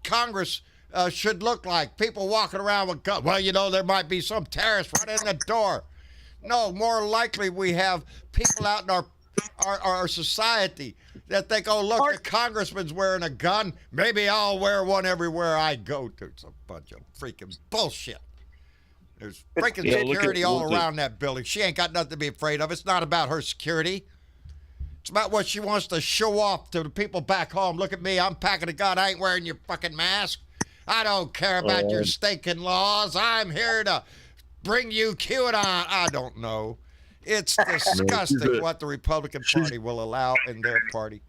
Congress should look like. People walking around with guns. Well, you know, there might be some terrorist right in the door. No, more likely we have people out in our society that think, oh, look, the congressman's wearing a gun. Maybe I'll wear one everywhere I go to. It's a bunch of freaking bullshit. There's freaking security all around that building. She ain't got nothing to be afraid of. It's not about her security. It's about what she wants to show off to the people back home. Look at me. I'm packing a gun. I ain't wearing your fucking mask. I don't care about your stinking laws. I'm here to bring you QAnon. I don't know. It's disgusting what the Republican Party will allow in their party.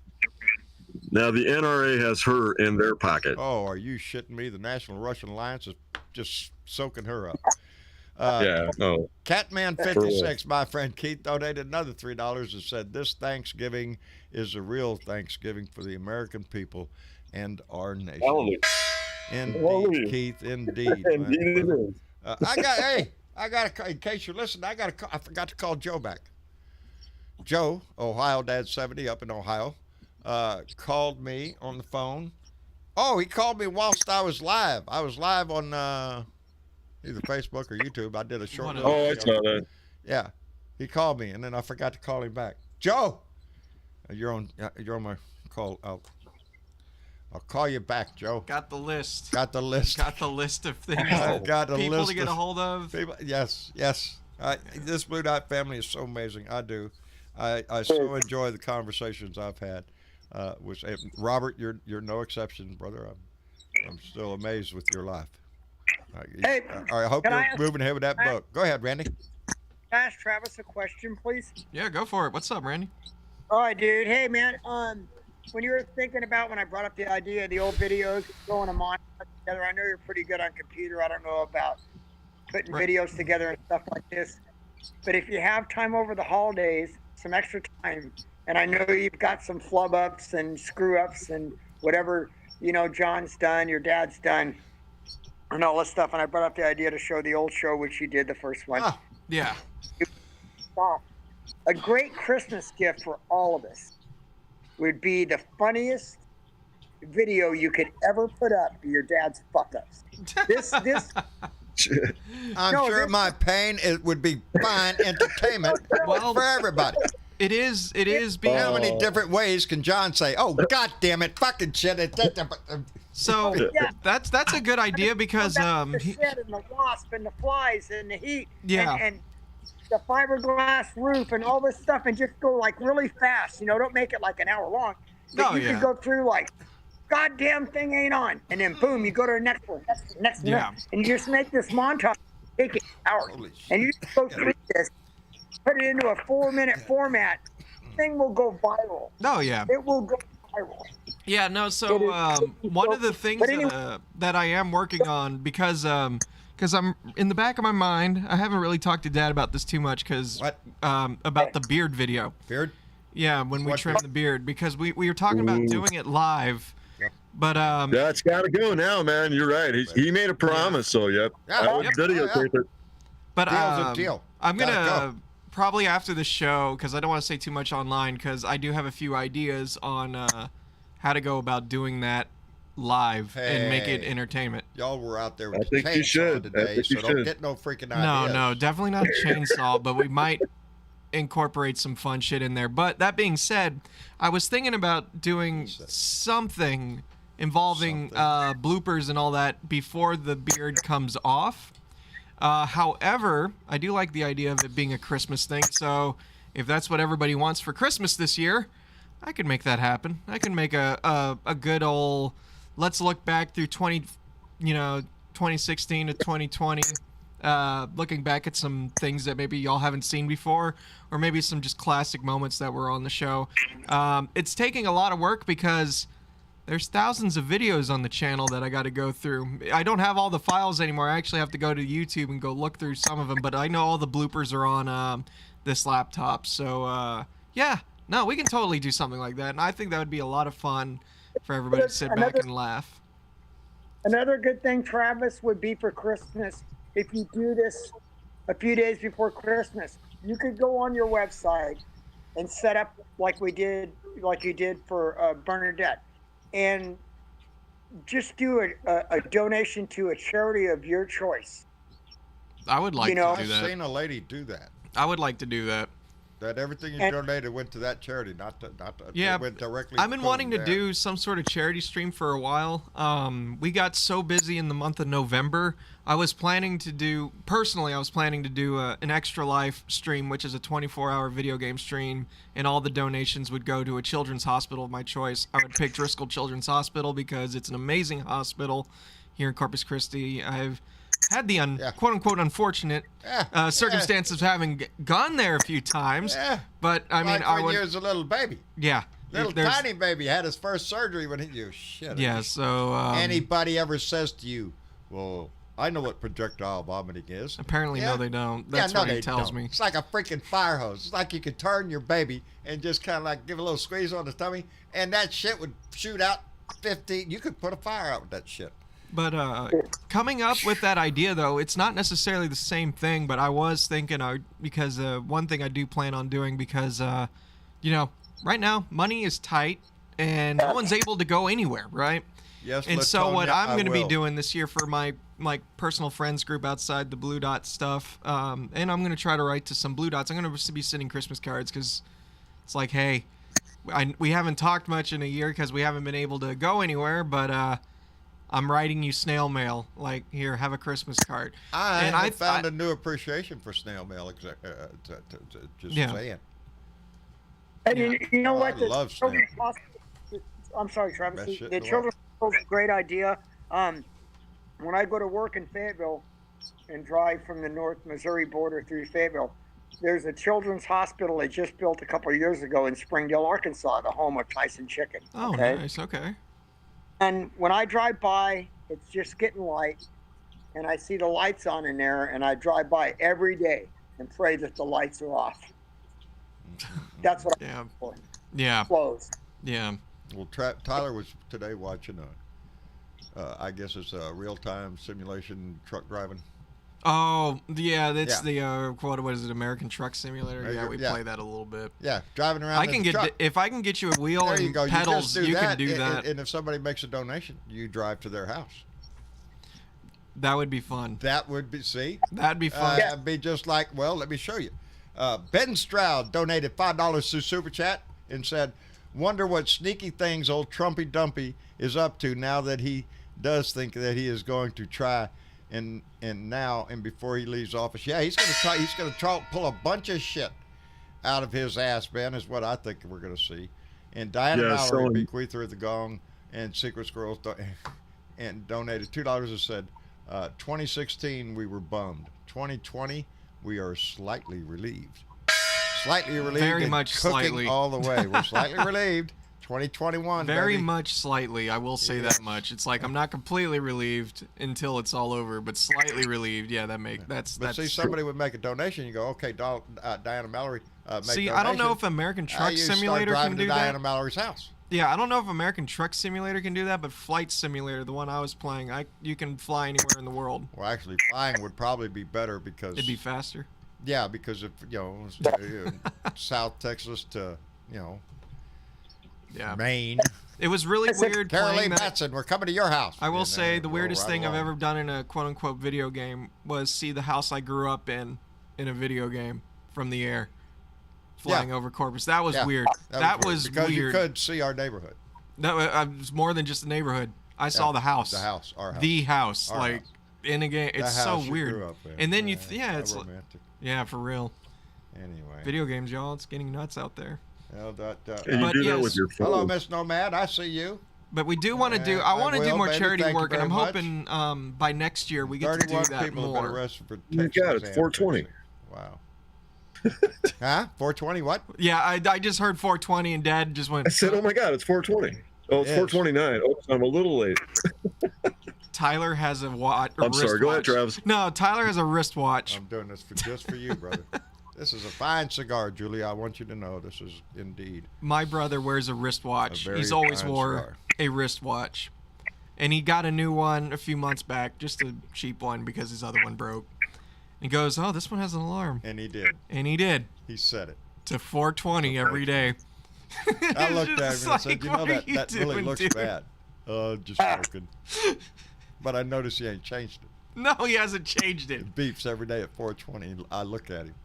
Now, the NRA has her in their pocket. Oh, are you shitting me? The National Russian Alliance is just soaking her up. Catman56, my friend Keith, donated another $3 and said, this Thanksgiving is a real Thanksgiving for the American people and our nation. Hallelujah. Indeed, Keith, indeed. Indeed it is. In case you're listening, I forgot to call Joe back. Joe, Ohio Dad 70 up in Ohio, called me on the phone. Oh, he called me whilst I was live. I was live on either Facebook or YouTube. I did a short. I saw that. Yeah, he called me, and then I forgot to call him back. Joe, you're on my call. I'll call you back, Joe. Got the list. Got the list. Got the list of things. Got a people list to get a hold of. People, yes. This Blue Dot family is so amazing. I do. I so enjoy the conversations I've had with Robert. You're no exception, brother. I'm still amazed with your life. Hey, I hope you're moving ahead with that book. Go ahead, Randy. Can I ask Travis a question, please? Yeah, go for it. What's up, Randy? All right, dude. Hey, man. When you were thinking about when I brought up the idea of the old videos going a montage together, I know you're pretty good on computer. I don't know about putting videos together and stuff like this. But if you have time over the holidays, some extra time, and I know you've got some flub ups and screw ups and whatever, you know, John's done, your dad's done, and all this stuff. And I brought up the idea to show the old show, which you did the first one. Oh, yeah. A great Christmas gift for all of us would be the funniest video you could ever put up of your dad's fuck ups. I'm sure my pain would be fine entertainment for everybody. It is being. How many different ways can John say, "Oh, God damn it, fucking shit"? So that's a good idea because the shit and the wasp and the flies and the heat. Yeah. And the fiberglass roof and all this stuff, and just go like really fast. You know, don't make it like an hour long. But you could go through like, goddamn thing ain't on, and then boom, you go to the next one, next one, and you just make this montage, take it hours, and you just go through this, put it into a 4-minute format. Thing will go viral. Oh yeah. It will go viral. Yeah, no. So one of the things that I am working on because I'm in the back of my mind, I haven't really talked to Dad about this too much because about the beard video. Beard? Yeah, when we trim the beard, because we were talking about doing it live. Yep. But that's got to go now, man. You're right. He made a promise, so I would videotape it. But Deal's a deal. I'm gonna probably after the show, because I don't want to say too much online, because I do have a few ideas on how to go about doing that live and make it entertainment. Y'all were out there with I think you should today, so don't get no freaking ideas. No, definitely not a chainsaw, but we might incorporate some fun shit in there. But that being said, I was thinking about doing something involving bloopers and all that before the beard comes off. However, I do like the idea of it being a Christmas thing, so if that's what everybody wants for Christmas this year, I can make that happen. I can make a good old let's look back through 2016 to 2020, looking back at some things that maybe y'all haven't seen before, or maybe some just classic moments that were on the show. It's taking a lot of work because there's thousands of videos on the channel that I got to go through. I don't have all the files anymore. I actually have to go to YouTube and go look through some of them, but I know all the bloopers are on this laptop. So, no, we can totally do something like that, and I think that would be a lot of fun for everybody to sit back and laugh. Another good thing, Travis, would be for Christmas, if you do this a few days before Christmas, you could go on your website and set up like you did for Bernadette, and just do a donation to a charity of your choice. I would like You know, to do I've that. seen a lady do that. I would like to do that. That everything you And- donated went to that charity, not to Yeah, it went directly. I've been wanting to there. do some sort of charity stream for a while. We got so busy in the month of November. I was planning to do an Extra Life stream, which is a 24-hour video game stream, and all the donations would go to a children's hospital of my choice. I would pick Driscoll Children's Hospital because it's an amazing hospital here in Corpus Christi. I've had the quote-unquote unfortunate circumstances of having gone there a few times. Yeah. But, I mean, like I when would... you was a little baby. Yeah. Little there's- tiny baby had his first surgery when he you shit. Yeah, so... Anybody ever says to you, well, I know what projectile vomiting is. Apparently, Yeah. no, they don't. That's no, what he they tells don't. me. It's like a freaking fire hose. It's like you could turn your baby and just kind of like give a little squeeze on the tummy, and that shit would shoot out 15. You could put a fire out with that shit. But coming up with that idea, though, it's not necessarily the same thing. But I was thinking, because one thing I do plan on doing, because, right now, money is tight, and no one's able to go anywhere, right? Yes, And so Latonia, what I'm I going to be will. doing this year for my personal friends group outside the Blue Dot stuff, and I'm going to try to write to some Blue Dots. I'm going to be sending Christmas cards because it's like, hey, we haven't talked much in a year because we haven't been able to go anywhere, but I'm writing you snail mail. Like, here, have a Christmas card. I found a new appreciation for snail mail. Just Yeah. saying. And you know Oh, what? I love Children's snail. Hospital- I'm sorry, Travis. Best shit The in the Children's Hospital is a great idea. When I go to work in Fayetteville and drive from the North Missouri border through Fayetteville, there's a children's hospital they just built a couple of years ago in Springdale, Arkansas, the home of Tyson Chicken. Oh, okay? nice. Okay. And when I drive by, it's just getting light, and I see the lights on in there, and I drive by every day and pray that the lights are off. That's what Yeah. I'm for. Yeah. Closed. Yeah. Well, Tyler was today watching I guess it's a real-time simulation truck driving. Oh, yeah, that's Yeah. the what is it, American Truck Simulator? Yeah, we Yeah. play that a little bit. Yeah, driving around. I in can the get truck. if I can get you a wheel There you and go. pedals, you can do and, that. And if somebody makes a donation, you drive to their house. That would be fun. That would be That'd be fun. It'd be just like, well, let me show you. Ben Stroud donated $5 to Super Chat and said, "Wonder what sneaky things old Trumpy Dumpy is up to now that he does think that he is going to try and before he leaves office." Yeah, he's going to try. He's going to try pull a bunch of shit out of his ass, Ben, is what I think we're going to see. And Diana Yeah, Mallory, so- bequeather of the Gong and Secret Squirrels, and donated $2 and said, 2016 we were bummed. 2020 we are slightly relieved. Slightly relieved. Very and much cooking slightly. all the way. We're slightly relieved. 2021. Very baby. much slightly, I will say Yeah. that much. It's like I'm not completely relieved until it's all over, but slightly relieved. Yeah, that's But see, somebody would make a donation. You go, okay, Diana Mallory. Make See, I don't know if American Truck you Simulator start can driving to do Diana that. Mallory's house. Yeah, I don't know if American Truck Simulator can do that, but Flight Simulator, the one I was playing, you can fly anywhere in the world. Well, actually, flying would probably be better because It'd be faster. yeah, because if South Texas to Yeah. Maine. It was really weird Carolee playing that. Batson, we're coming to your house. I will And, say the roll weirdest right thing I've along. ever done in a quote-unquote video game was see the house I grew up in a video game from the air, flying over Corpus. That was Yeah, weird. That was because you weird. could see our neighborhood. No, it was more than just the neighborhood. I saw the house. The house, our house. The house, Our like house. in a game. The It's so house you weird. grew up in. And then How romantic. yeah, for real. Anyway. Video games, y'all. It's getting nuts out there. Well, And you But do that yes. with your phone. hello, Miss Nomad. I see you. But we do want to do. I I want to do will, more baby. charity Thank you work, and very I'm much. hoping by next year we get to do 31 that people have been more. arrested for You Texas got it, and 420. Texas. Wow. Huh? 420 what? Yeah, I just heard 420, and Dad just went. I said, "Oh my God, it's 420." Oh, it's Yes. 429. Oh, I'm a little late. Tyler has a watch. I'm sorry. Go ahead, Travis. No, Tyler has a wristwatch. I'm doing this just for you, brother. This is a fine cigar, Julie. I want you to know this is indeed. My brother wears a wristwatch. A very He's always fine wore cigar. a wristwatch. And he got a new one a few months back, just a cheap one because his other one broke. He goes, "Oh, this one has an alarm." And he did. And he did. He said it. To 420 every day. I looked at It's him and said, like, you know, what are that really doing, looks dude?" bad. Just joking. But I notice he ain't changed it. No, he hasn't changed it. It beeps every day at 4:20. I look at him.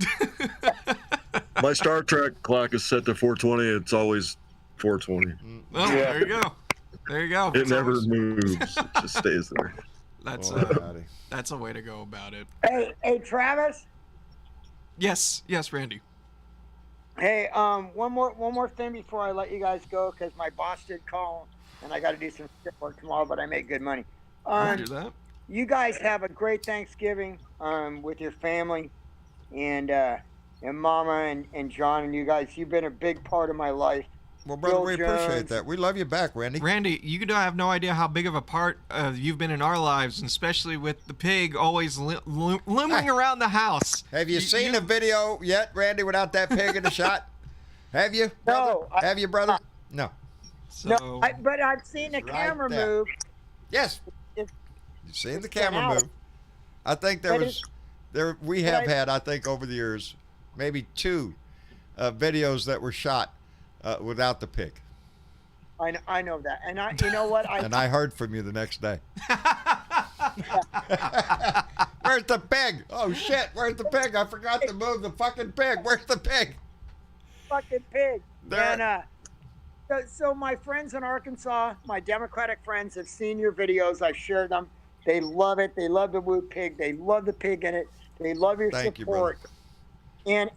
My Star Trek clock is set to 4:20. It's always 4:20. Oh, there you go. There you go. It It's never always- moves. It just stays there. Alrighty. That's a way to go about it. Hey, Travis. Yes, Randy. Hey, one more thing before I let you guys go, because my boss did call, and I got to do some shit work tomorrow, but I make good money. Do that. You guys have a great Thanksgiving with your family, and Mama and John and you guys. You've been a big part of my life. Well, brother, Bill we appreciate Jones. that. We love you back, Randy. Randy, you have no idea how big of a part you've been in our lives, and especially with the pig always looming around the house. Have you seen a video yet, Randy, without that pig in the shot? Have you? No, brother? Have you, brother? No. So, No, but I've seen the Right camera there. move. Yes. It's- You've seen the it's been camera out. move. I think we have had, I think, over the years, maybe 2 videos that were shot without the pig. I know that, and you know what? And I heard from you the next day. Where's the pig? Oh, shit. Where's the pig? I forgot to move the fucking pig. Where's the pig? fucking pig. There. And so my friends in Arkansas, my Democratic friends, have seen your videos. I've shared them. They love it. They love the Woo Pig. They love the pig in it. They love your Thank you, brother. support. And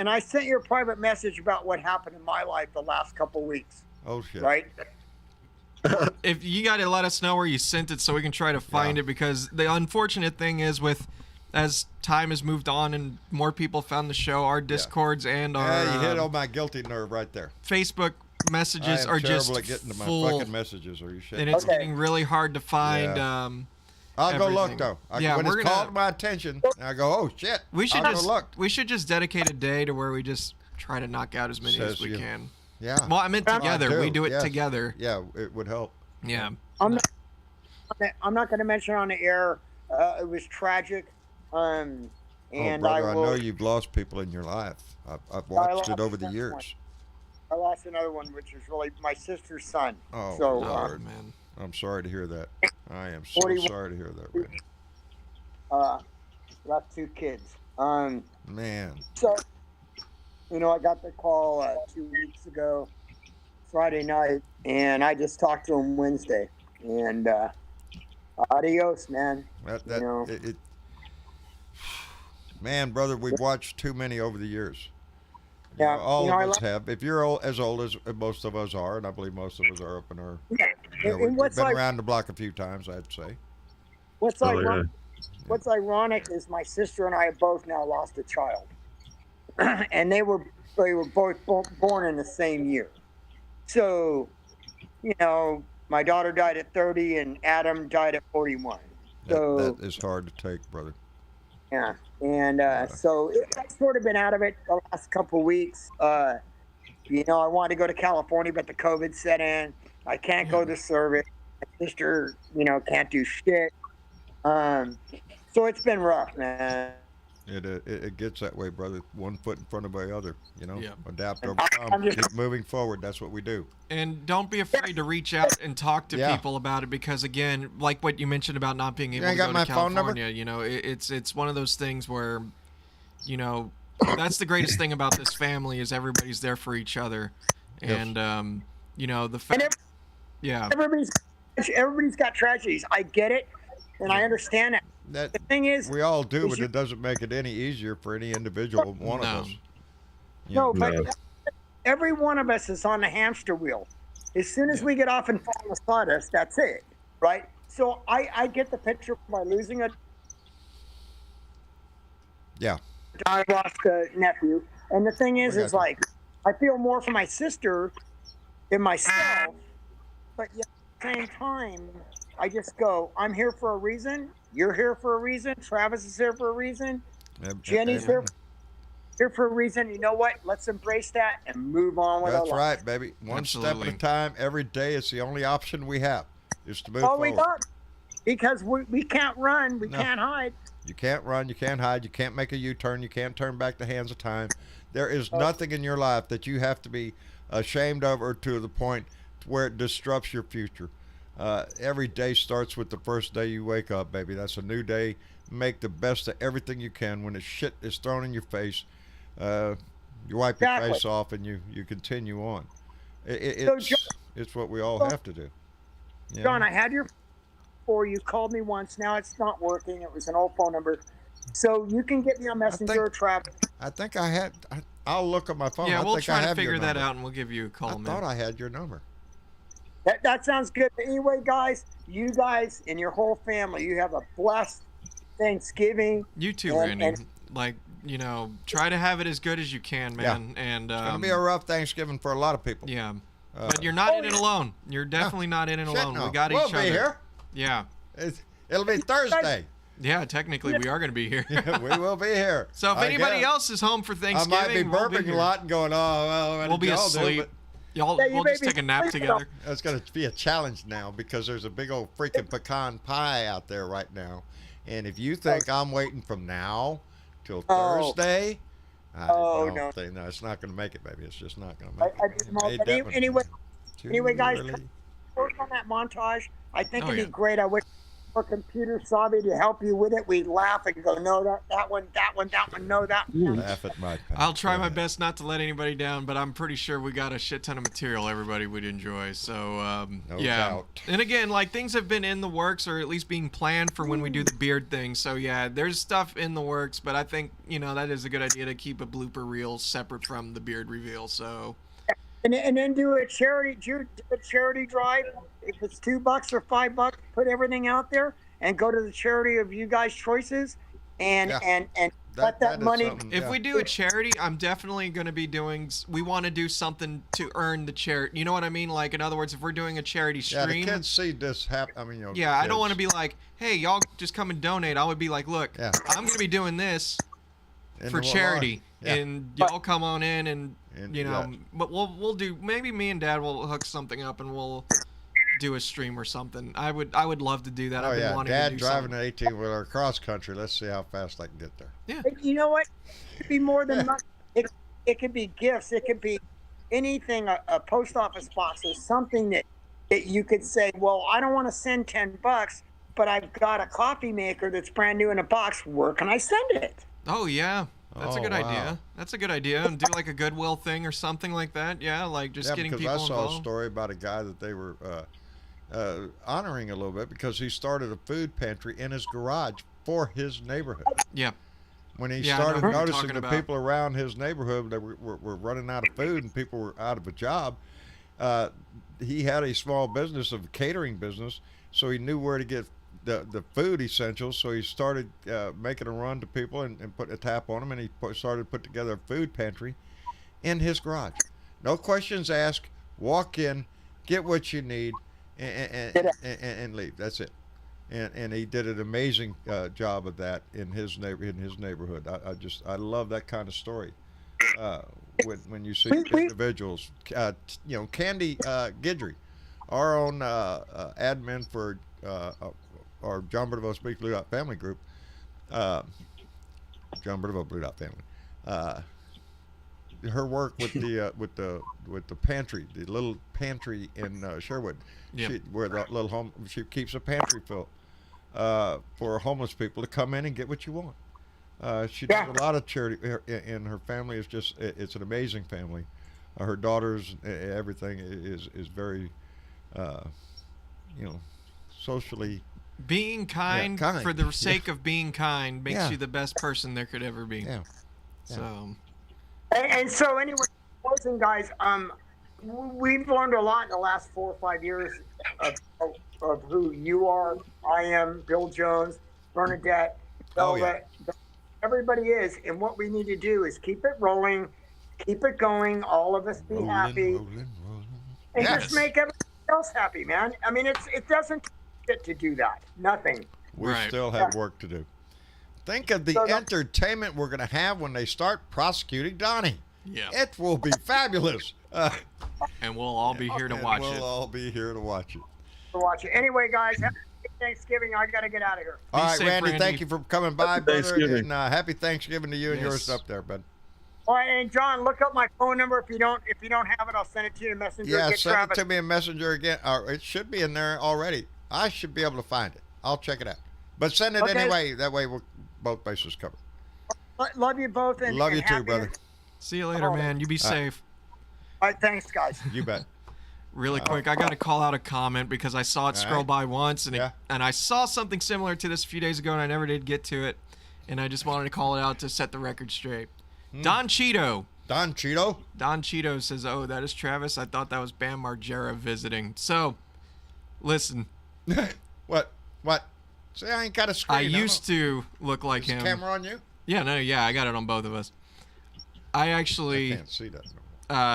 I sent you a private message about what happened in my life the last couple weeks. Oh, shit. Right? if you got to let us know where you sent it so we can try to find Yeah. it, because the unfortunate thing is as time has moved on and more people found the show, our Discords and our Yeah, you hit on my guilty nerve right there. Facebook messages I am are terrible just at getting to my full, fucking messages. Are you shit? and it's Okay. getting really hard to find. Yeah. I'll go look everything. though. Yeah, when we're it's gonna- called to my attention, I go, oh shit. We should I'll just go look. we should just dedicate a day to where we just try to knock out as many Says as we you. can. Yeah. Well, I meant together. do, We do it yes. together. Yeah, it would help. Yeah. I'm not going to mention on the air. It was tragic. And Oh, brother, I will, know you've lost people in your life. I've watched it over the lost years. I lost another one, which is really my sister's son. Oh, so Lord. Man. I'm sorry to hear that. I am so 41 sorry to hear that, Randy. left 2 kids. Man. So, I got the call 2 weeks ago, Friday night, and I just talked to him Wednesday. And adios, man. It, man, brother, we've watched too many over the years. You Yeah, know, all I of us love- have. If you're as old as most of us are, and I believe most of us are up in our, Yeah. we've And what's been like, around the block a few times, I'd say. what's Oh, ironic, what's ironic is my sister and I have both now lost a child, and they were both born in the same year. So, my daughter died at 30, and Adam died at 41. So That is hard to take, brother. yeah, and so I've sort of been out of it the last couple of weeks. I wanted to go to California, but the COVID set in. I can't go to service. My sister, can't do shit. So it's been rough, man. It gets that way, brother. One foot in front of the other. Yeah. Adapt, I'm overcome, just- keep moving forward. That's what we do. And don't be afraid to reach out and talk to Yeah. people about it, because again, like what you mentioned about not being able ain't to got go my to phone number? California, it's one of those things where, that's the greatest thing about this family is everybody's there for each other, and the fact, yeah, Everybody's got tragedies. I get it, and I understand it. That The thing is, we all do, is but you- it doesn't make it any easier for any individual one No. of us. You no, know, but No. every one of us is on the hamster wheel. As soon as we get off and fall on the sawdust, that's it, right? So I get the picture by losing a. Yeah. I lost a nephew, and the thing is I got you. like, I feel more for my sister than myself, but yet at the same time, I just go, I'm here for a reason. You're here for a reason. Travis is here for a reason. Jenny's here for a reason. You know what? Let's embrace that and move on with That's our lives. right, baby. One step Absolutely. at a time. Every day, it's the only option we have is to move All we forward. got, because we can't run, we No. can't hide. You can't run, you can't hide, you can't make a U-turn, you can't turn back the hands of time. There is Oh. nothing in your life that you have to be ashamed of or to the point where it disrupts your future. Every day starts with the first day you wake up, baby. That's a new day. Make the best of everything you can. When the shit is thrown in your face, you wipe your face off and you continue on. It's what we all have to do. You John, know? I had your for you called me once. Now it's not working. It was an old phone number. So you can get me on Messenger or Travis. I think I had. I'll look at my phone. Yeah, I we'll think try I to have your figure that number. out, and we'll give you a call, I man. thought I had your number. That sounds good. But anyway, guys, you guys and your whole family, you have a blessed Thanksgiving. You too, Randy. Like, you know, try to have it as good as you can, man. Yeah. And It's gonna be a rough Thanksgiving for a lot of people. yeah. But you're not in it alone. You're definitely not in it alone. No. We got we'll each other. be here. Yeah. It'll be Thursday. Yeah, technically we are going to be here. We will be here. So if anybody else is home for I Thanksgiving, might be we'll burping be a lot and going, oh, well, what We'll did be y'all do? asleep. But We'll just take a nap together. it's going to be a challenge now because there's a big old freaking pecan pie out there right now. And if you think I'm waiting from now till Thursday, I don't think, no, it's not going to make it, baby. It's just not going to make it. Anyway, guys, work on that montage. I think it'd be great. I wish for computer savvy to help you with it. We laugh and go, no, that one, no, that one. Laugh at my pen. I'll try my best not to let anybody down, but I'm pretty sure we got a shit ton of material everybody would enjoy. So, No yeah. doubt. And again, like, things have been in the works or at least being planned for when we do the beard thing. So, yeah, there's stuff in the works, but I think, you know, that is a good idea to keep a blooper reel separate from the beard reveal. So, And then do a charity drive. If it's $2 or $5, put everything out there and go to the charity of you guys' choices, and let that money. If we do a charity, I'm definitely going to be doing. We want to do something to earn the charity. You know what I mean? Like, in other words, if we're doing a charity stream. Yeah, the kids see this happen. I mean, you know. Yeah, I don't want to be like, hey, y'all just come and donate. I would be like, look, I'm going to be doing this for charity, and y'all come on in and you know. But we'll do. Maybe me and Dad will hook something up and we'll do a stream or something. I would love to do that. I've been wanting Dad to do driving something. an 18-wheeler across country. Let's see how fast I can get there. Yeah. You know what? It could be more than money. It could be gifts. It could be anything. A post office box or something that you could say, well, I don't want to send $10, but I've got a coffee maker that's brand new in a box. Where can I send it? Oh yeah. That's a good idea. That's a good idea. And do like a Goodwill thing or something like that. Yeah, like just getting people because I saw involved. a story about a guy that they were honoring a little bit because he started a food pantry in his garage for his neighborhood. Yeah. When he Yeah, I know started what you're noticing talking the about. people around his neighborhood that were running out of food and people were out of a job, he had a small business, a catering business, so he knew where to get the food essentials. So he started making a run to people and put a tap on them, and he started to put together a food pantry in his garage. No questions asked. Walk in, get what you need, and leave. That's it. And he did an amazing job of that in his neighborhood. I love that kind of story. When you see individuals, you know, Candy Guidry, our own admin for our John Bernavos Speak Blue Dot Family group, John Bernavos Blue Dot Family. Her work with the pantry, the little pantry in Sherwood, where that little home, she keeps a pantry filled for homeless people to come in and get what you want. She does a lot of charity, and her family is it's an amazing family. Her daughters, everything is very, you know, socially. Being kind, kind. for the sake of being kind makes you the best person there could ever be. Yeah. So. And so anyway, closing, guys. We've learned a lot in the last 4 or 5 years of who you are, I am, Bill Jones, Bernadette, Velvet. Everybody is, and what we need to do is keep it rolling, keep it going. All of us be happy, and just make everybody else happy, man. I mean, it doesn't get to do that. Nothing. We still have work to do. Think of the entertainment we're going to have when they start prosecuting Donnie. Yeah. It will be fabulous. And we'll all be here to watch it. We'll all be here to watch it. Anyway, guys, happy Thanksgiving. I got to get out of here. All right, safe, Randy, Randy. thank you for coming by, Happy brother. Thanksgiving. And happy Thanksgiving to you and Yes. yours up there, bud. All right, and John, look up my phone number. If you don't have it, I'll send it to you in Messenger. Yeah, Get send Travis. it to me in Messenger again. Or it should be in there already. I should be able to find it. I'll check it out. But send it Okay. anyway. That way we're both bases covered. Love you both. And Love and you too, happy- brother. See you later, man. You be safe. All right, thanks, guys. You bet. Really quick, I got to call out a comment because I saw it scroll right. by once, and Yeah. and I saw something similar to this a few days ago, and I never did get to it, and I just wanted to call it out to set the record straight. Don Cheeto. Don Cheeto? Don Cheeto says, "Oh, that is Travis. I thought that was Bam Margera visiting." So, listen, What? See, I ain't got a screen. I used to look like Is the him. camera on you? Yeah, I got it on both of us. I actually I can't see that. No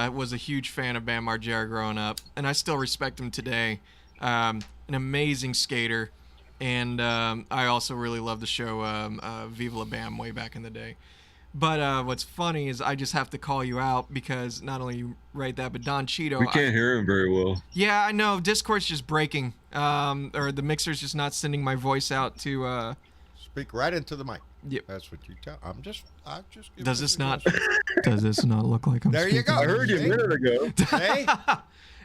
more. was a huge fan of Bam Margera growing up, and I still respect him today. An amazing skater, and I also really love the show Viva La Bam way back in the day. But what's funny is I just have to call you out because not only you write that, but Don Cheeto. We can't hear him very well. Yeah, I know. Discord's just breaking, or the mixer's just not sending my voice out to. Speak right into the mic. Yep. That's what you tell. I just. Giving Does it this a not? go. Does this not look like I'm? There you speaking? go. I heard you a minute ago. Hey,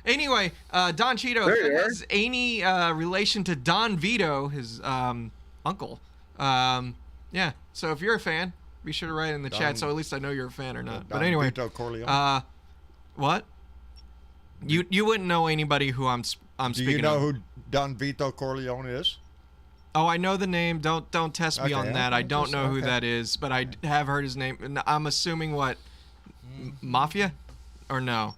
Anyway, Don Cheeto There you are. has any relation to Don Vito, his uncle. Yeah. So if you're a fan, be sure to write in the Don- chat so at least I know you're a fan or not. But Don anyway, Vito Corleone. what? You wouldn't know anybody who I'm Do speaking you know of. who Don Vito Corleone is? Oh, I know the name. Don't test me Okay, on that. I okay, don't just- know who okay. that is, but I have heard his name. And I'm assuming what? Mafia? Or no?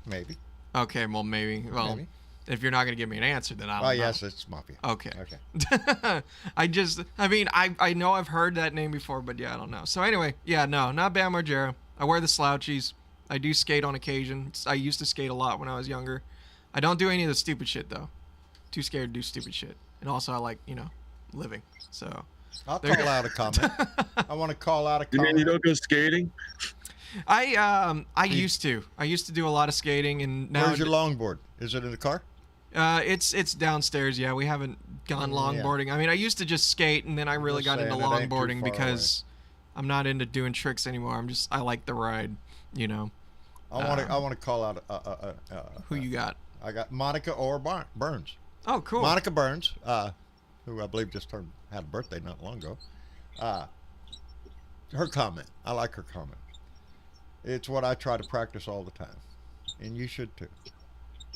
Maybe. Okay, well maybe. Well, Maybe. if you're not gonna give me an answer, then I don't Oh know. yes, it's Mafia. Okay. Okay. I know I've heard that name before, but yeah, I don't know. So anyway, yeah, no, not Bam Margera. I wear the slouchies. I do skate on occasion. I used to skate a lot when I was younger. I don't do any of the stupid shit though. Too scared to do stupid shit. And also I like, living. So I'll There you call out a comment. I want to call out a You mean comment. you don't go skating? I used to do a lot of skating, and now Where's your longboard? Is it in the car? it's downstairs. Yeah, we haven't gone Yeah. longboarding. I mean, I used to just skate, and then I really Just got into saying, it ain't too longboarding far because I'm not into doing tricks anymore. I like the ride. I want to call out Who you got? I got Monica Burns. Oh, cool. Monica Burns, who I believe just had a birthday not long ago. Her comment. I like her comment. It's what I try to practice all the time, and you should too.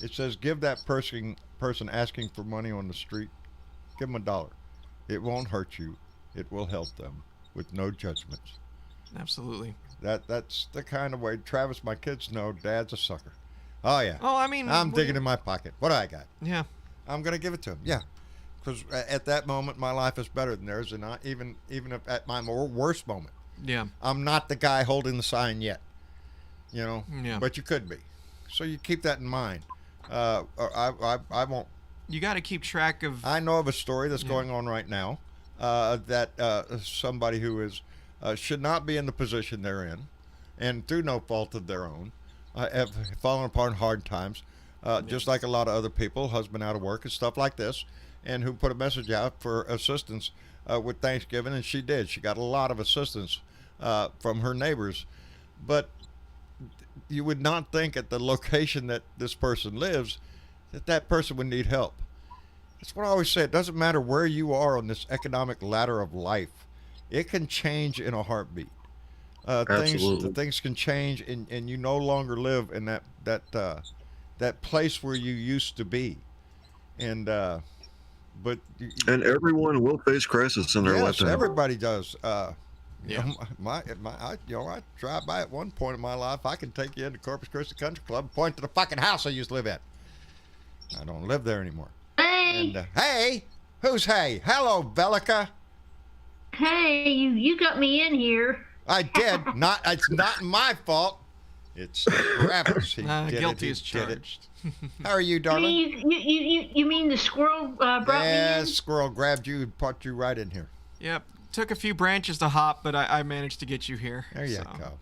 It says, give that person asking for money on the street, give them $1. It won't hurt you. It will help them with no judgments. Absolutely. That's the kind of way, Travis, my kids know Dad's a sucker. Oh yeah. Oh, I mean, I'm digging in my pocket. What do I got? Yeah. I'm gonna give it to him. Yeah, because at that moment my life is better than theirs, and even if at my worst moment, Yeah. I'm not the guy holding the sign yet. Yeah. But you could be. So you keep that in mind. I won't. You got to keep track of. I know of a story that's going on right now that somebody who is should not be in the position they're in, and through no fault of their own, have fallen upon hard times, just like a lot of other people, husband out of work and stuff like this, and who put a message out for assistance with Thanksgiving, and she did. She got a lot of assistance from her neighbors, but you would not think at the location that this person lives that person would need help. That's what I always say. It doesn't matter where you are on this economic ladder of life. It can change in a heartbeat. Absolutely. Things can change, and you no longer live in that place where you used to be. And but And everyone will face crisis in their yes, lifetime. everybody does. Yeah. I drive by at one point in my life. I can take you into Corpus Christi Country Club and point to the fucking house I used to live at. I don't live there anymore. Hey, And hey, who's hey? Hello, Bellica. hey, you got me in here. I did. It's not my fault. It's Travis. He did Guilty it. as He did it. charged. How are you, Hey, darling? you mean the squirrel brought me Yeah, in? squirrel grabbed you and put you right in here. Yep. Took a few branches to hop, but I managed to get you here. There you so. go.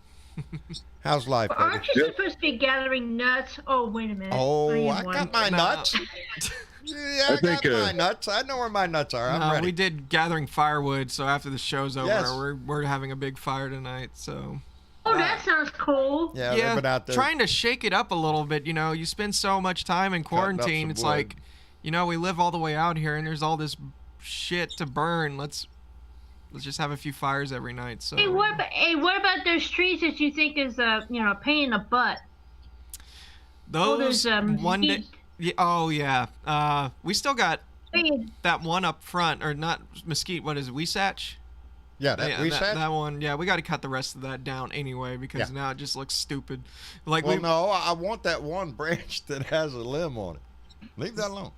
How's life, baby? Aren't you supposed to be gathering nuts? Oh, wait a minute. Oh, am I one. got my No. nuts. Yeah, I think, got my nuts. I know where my nuts are. I'm ready. We did gathering firewood, so after the show's over, Yes. we're having a big fire tonight. So Oh, that sounds cool. Yeah, they've been out there. Trying to shake it up a little bit. You know, you spend so much time in quarantine. some It's wood. like, you know, we live all the way out here, and there's all this shit to burn. Let's just have a few fires every night. So. Hey, what about those trees that you think is a pain in the butt? Those there's, one day. mesquite. Yeah, oh yeah. We still got Hey, that one up front, or not mesquite. What is it? Weesatch? Yeah, that we said. that one. Yeah, we got to cut the rest of that down anyway because now it just looks stupid. Like Well, no, I want that one branch that has a limb on it. Leave that alone.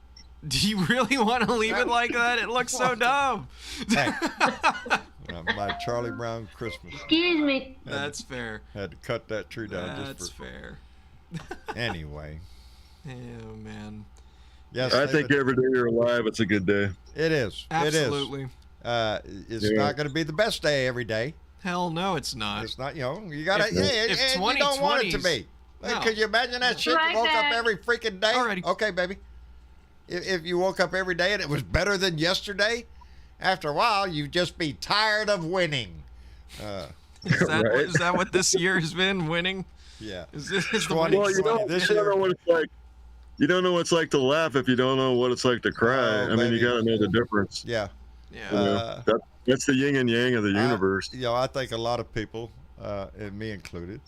Do you really want to leave it like that? It looks so dumb. Hey, my Charlie Brown Christmas. excuse me. That's fair. Had to cut that tree down That's just for. fair. Anyway, Oh man. yes, I think every day you're alive, it's a good day. it is. Absolutely. It is. It's Yeah. not going to be the best day every day. Hell no, it's not. It's not. You got to. If- Yeah, if and you don't want it to 2020's be. Like, No. could you imagine that shit? Right You woke back. up every freaking day. Alrighty. Okay, baby. If you woke up every day and it was better than yesterday, after a while you'd just be tired of winning. Is that, Right. is that what this year has been? Winning? Yeah. Is this is the 20. winning? Well, you don't, This you don't year- know what it's like. You don't know what it's like to laugh if you don't know what it's like to cry. Oh, I mean, baby. you got to know the difference. Yeah. Yeah. You know? That's the yin and yang of the universe. I think a lot of people, and me included,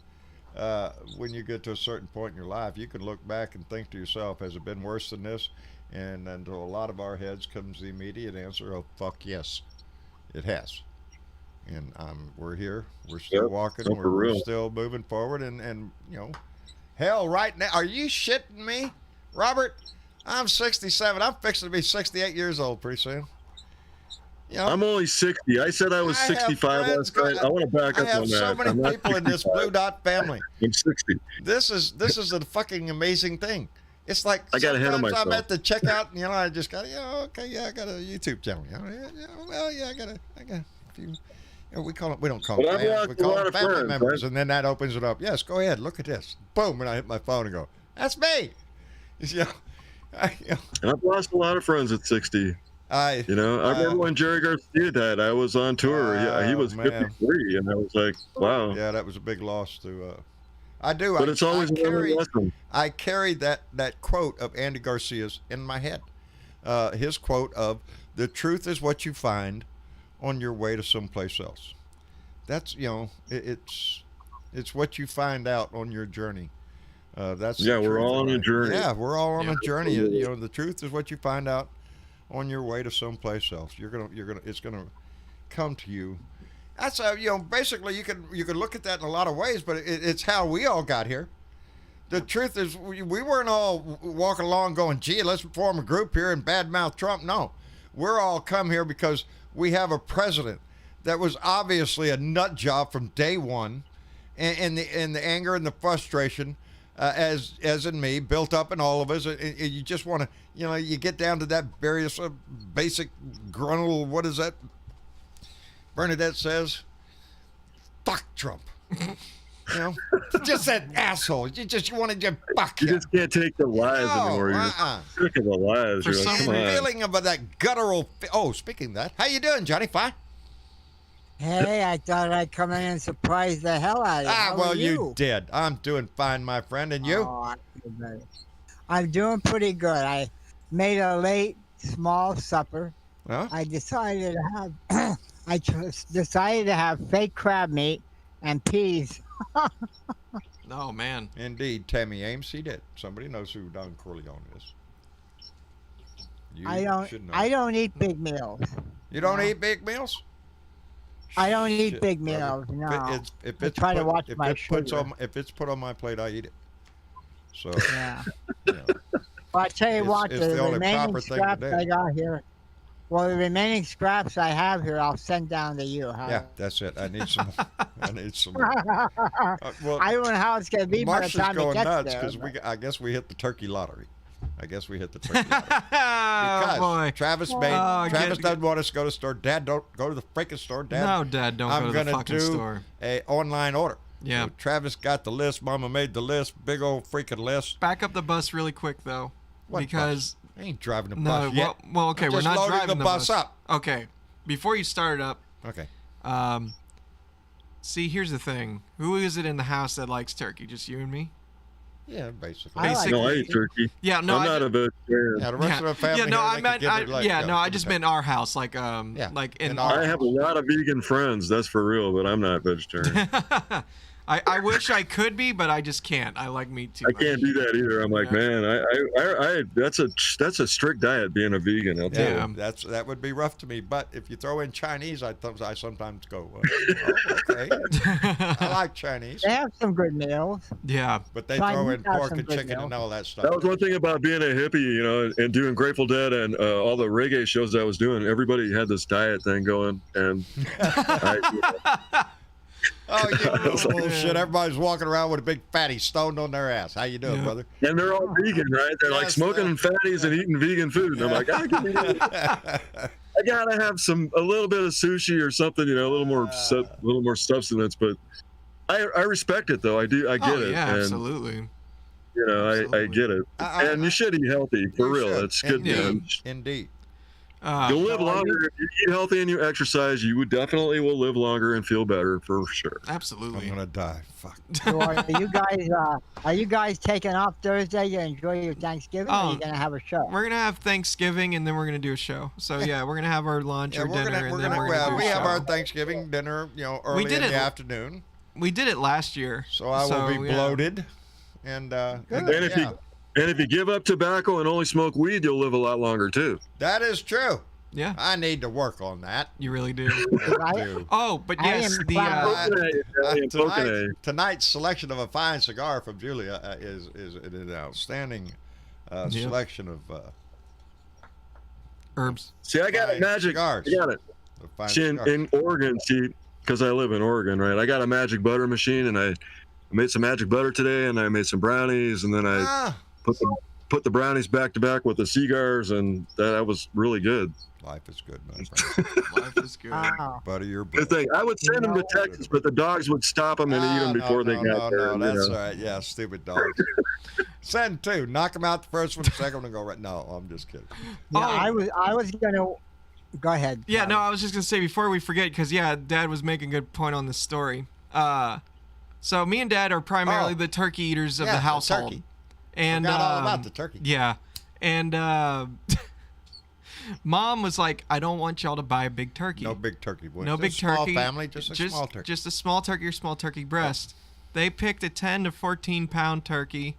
when you get to a certain point in your life, you can look back and think to yourself, has it been worse than this? And into a lot of our heads comes the immediate answer, oh, fuck yes, it has. And we're here. We're still Yep. walking. Oh, for We're real. still moving forward. And hell, right now, are you shitting me? Robert, I'm 67. I'm fixing to be 68 years old pretty soon. I'm only 60. I said I was I have 65 friends last night. I want to back I up have on so that. many I'm not people in this 65. Blue Dot family. I'm 60. This is a fucking amazing thing. It's like I got ahead of sometimes I'm myself. at the checkout, and I just got, I got a YouTube channel. I got a few. We don't call But them I've fans, lost we a call lot them of family friends, members, right? and then that opens it up. Yes, go ahead, look at this. Boom, and I hit my phone and go, that's me. And I've lost a lot of friends at 60. I remember when Jerry Garcia died. I was on tour. He was man. 53, and I was like, wow. Yeah, that was a big loss to. I do. But it's always I another carry, lesson. I carry that quote of Andy Garcia's in my head. His quote of, the truth is what you find on your way to someplace else. That's, it's what you find out on your journey. That's the We're truth all on of a life. journey. Yeah, we're all on Yeah. a journey. The truth is what you find out on your way to someplace else. It's gonna come to you. That's basically you can look at that in a lot of ways, but it's how we all got here. The truth is we weren't all walking along going, gee, let's form a group here and badmouth Trump. No, we're all come here because we have a president that was obviously a nut job from day one, and the anger and the frustration, as in me, built up in all of us. You just want to, you get down to that various basic gruntle. What is that? Bernadette says, "Fuck Trump." Just that asshole. You want to just fuck You him. just can't take the lies anymore. You're sick of the lies. For You're like, some come on. Feeling of that guttural. Oh, speaking of that, how you doing, Johnny? Fine. Hey, I thought I'd come in and surprise the hell out of you. How Well, are you did. I'm doing fine, my friend, and you? Oh, I feel better. I'm doing pretty good. I made a late, small supper. Huh? I decided to have, decided to have fake crab meat and peas. Oh man. Indeed, Tammy Ames, he did. Somebody knows who Don Corleone is. You should know. I don't eat big meals. You don't eat big meals? I don't eat Shit, big brother. meals. No. If I it's try to put- watch if my it puts sugar. on if it's put on my plate, I eat it. So Yeah. you know, Well, I tell you It's- what, it's the the only remaining proper thing to scraps do. I got here. Well, the remaining scraps I have here, I'll send down to you. yeah, that's it. I need some. I need some. Well, I don't know how it's going to be by the Marsh is time it going gets nuts there. because but- I guess we hit the turkey lottery. I guess we hit the turkey lottery. Oh Because boy. Travis Oh, Travis get- doesn't want us to go to the store. Dad, don't go to the freaking store. Dad, No, Dad, don't I'm go to the gonna fucking do store. a online order. Yeah. So Travis got the list. Mama made the list. Big old freaking list. Back up the bus really quick though, What because I ain't driving the no, bus yet. well, okay, I'm we're just not loading driving the bus up. Okay, before you start it up, Okay. See, here's the thing. Who is it in the house that likes turkey? Just you and me? Yeah, basically. I like No, I eat turkey. Yeah, no, I'm not a vegetarian. Yeah, the rest of the family. Yeah, no, here, I they meant, could give it, no, I just give it meant our house, like like in in our. I have a lot of vegan friends, that's for real, but I'm not vegetarian. I wish I could be, but I just can't. I like meat too I much. can't do that either. I'm like, Yeah. man, I that's a strict diet being a vegan. I'll tell Yeah, you. that would be rough to me. But if you throw in Chinese, I sometimes go, okay. I like Chinese, They have some good meals. Yeah. but they Chinese throw in have pork some and good chicken meals. and all that stuff. That was one thing about being a hippie, you know, and doing Grateful Dead and all the reggae shows that I was doing. Everybody had this diet thing going, and Oh, you little bullshit! Everybody's walking around with a big fatty stoned on their ass. How you doing, Yeah. brother? and they're all vegan, right? They're like Yes, smoking fatties and eating vegan food. And I'm like, I gotta have a little bit of sushi or something, you know, a little more substance. But I respect it though. I get it. Yeah, and, absolutely. You know, I Absolutely. get it. And you should eat healthy for You real. should. It's good. You know, Indeed. you'll live longer if you eat healthy and you exercise. You would definitely will live longer and feel better for sure. Absolutely. I'm gonna die. Fuck. So are you guys taking off Thursday to enjoy your Thanksgiving? Or are you gonna have a show? We're gonna have Thanksgiving and then we're gonna do a show. So yeah, we're gonna have our lunch or dinner and then we're gonna do a we have show. our Thanksgiving dinner, early did in the it- afternoon. We did it last year. So I will be yeah. bloated, and And if you give up tobacco and only smoke weed, you'll live a lot longer too. that is true. Yeah, I need to work on that. you really do. I do. Oh, but I yes, am the glad- Tonight's selection of a fine cigar from Julia is an outstanding selection of herbs. See, I got fine it, magic. cigars. I got it. of fine See, cigars. in Oregon, because I live in Oregon, right? I got a magic butter machine, and I made some magic butter today, and I made some brownies, and then I put the brownies back to back with the cigars, and that was really good. Life is good, my friend. Life is good. Wow. Butter your Good bread. thing. I would send them to Texas, but the dogs would stop them and eat them before they got there. No, you that's know. all right. Yeah, stupid dogs. Send two. Knock them out the first one, the second one, and go right. No, I'm just kidding. Yeah, Oh. I was gonna go ahead. Yeah, no, I was just gonna say before we forget, because yeah, Dad was making a good point on this story. So me and Dad are primarily Oh. the turkey eaters of Yeah, the the household. turkey. And Forgot all about the turkey. Yeah, and Mom was like, "I don't want y'all to buy a big turkey. No big turkey. Boy. No Just big a small turkey. family, just a small turkey. Just a small turkey or small turkey breast." They picked a 10 to 14 pound turkey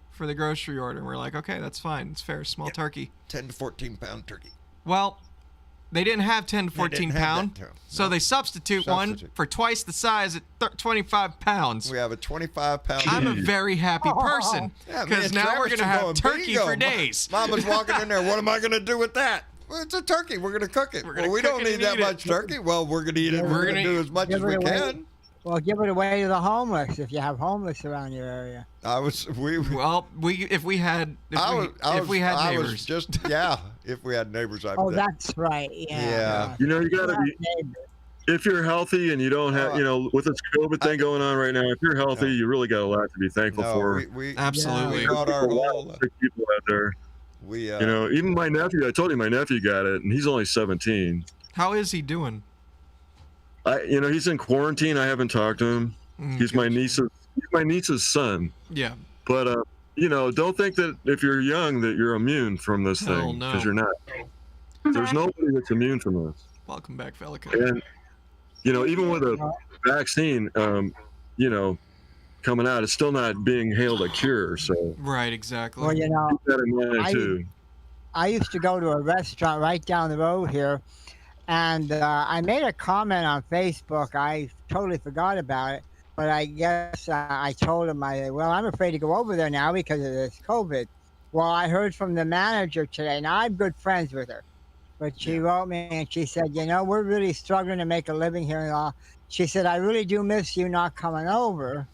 for the grocery order. And we're like, okay, that's fine. It's fair. Small turkey. 10 to 14 pound turkey. Well, they didn't have 10 to They 14 didn't have pound. that term. So No. they substitute one Substitute. for twice the size at 25 pounds. We have a 25 pound. I'm a very happy person Yeah, me because and now we're Travis going to are have going turkey bingo. for days. Mama's walking in there. What am I going to do with that? Well, it's a turkey. We're going to cook it. We're gonna Well, we cook don't it need and that eat it. much turkey. Well, we're going to eat it. We're We're going to gonna do as much as give we it away. can. Well, give it away to the homeless if you have homeless around your area. Well, if we had neighbors. If we had neighbors, Oh, that's right. Yeah. Yeah. You know, you got to be. Neighbors. If you're healthy and you don't have, with this COVID thing going on right now, if you're healthy, you really got a lot to be thankful for. Absolutely. We got our There's a lot goal. of sick people out there. We, even my nephew. I told you my nephew got it, and he's only 17. How is he doing? He's in quarantine. I haven't talked to him. He's my niece's son. Yeah. But don't think that if you're young that you're immune from this Hell thing, no. because you're not. There's nobody that's immune from this. Welcome back, Felica. And even with a vaccine, coming out, it's still not being hailed a cure. So Right, exactly. Well, keep that in mind too. I used to go to a restaurant right down the road here, and I made a comment on Facebook. I totally forgot about it, but I guess I told him, I'm afraid to go over there now because of this COVID. Well, I heard from the manager today. Now, I'm good friends with her, but she wrote me and she said, we're really struggling to make a living here and all. She said, I really do miss you not coming over.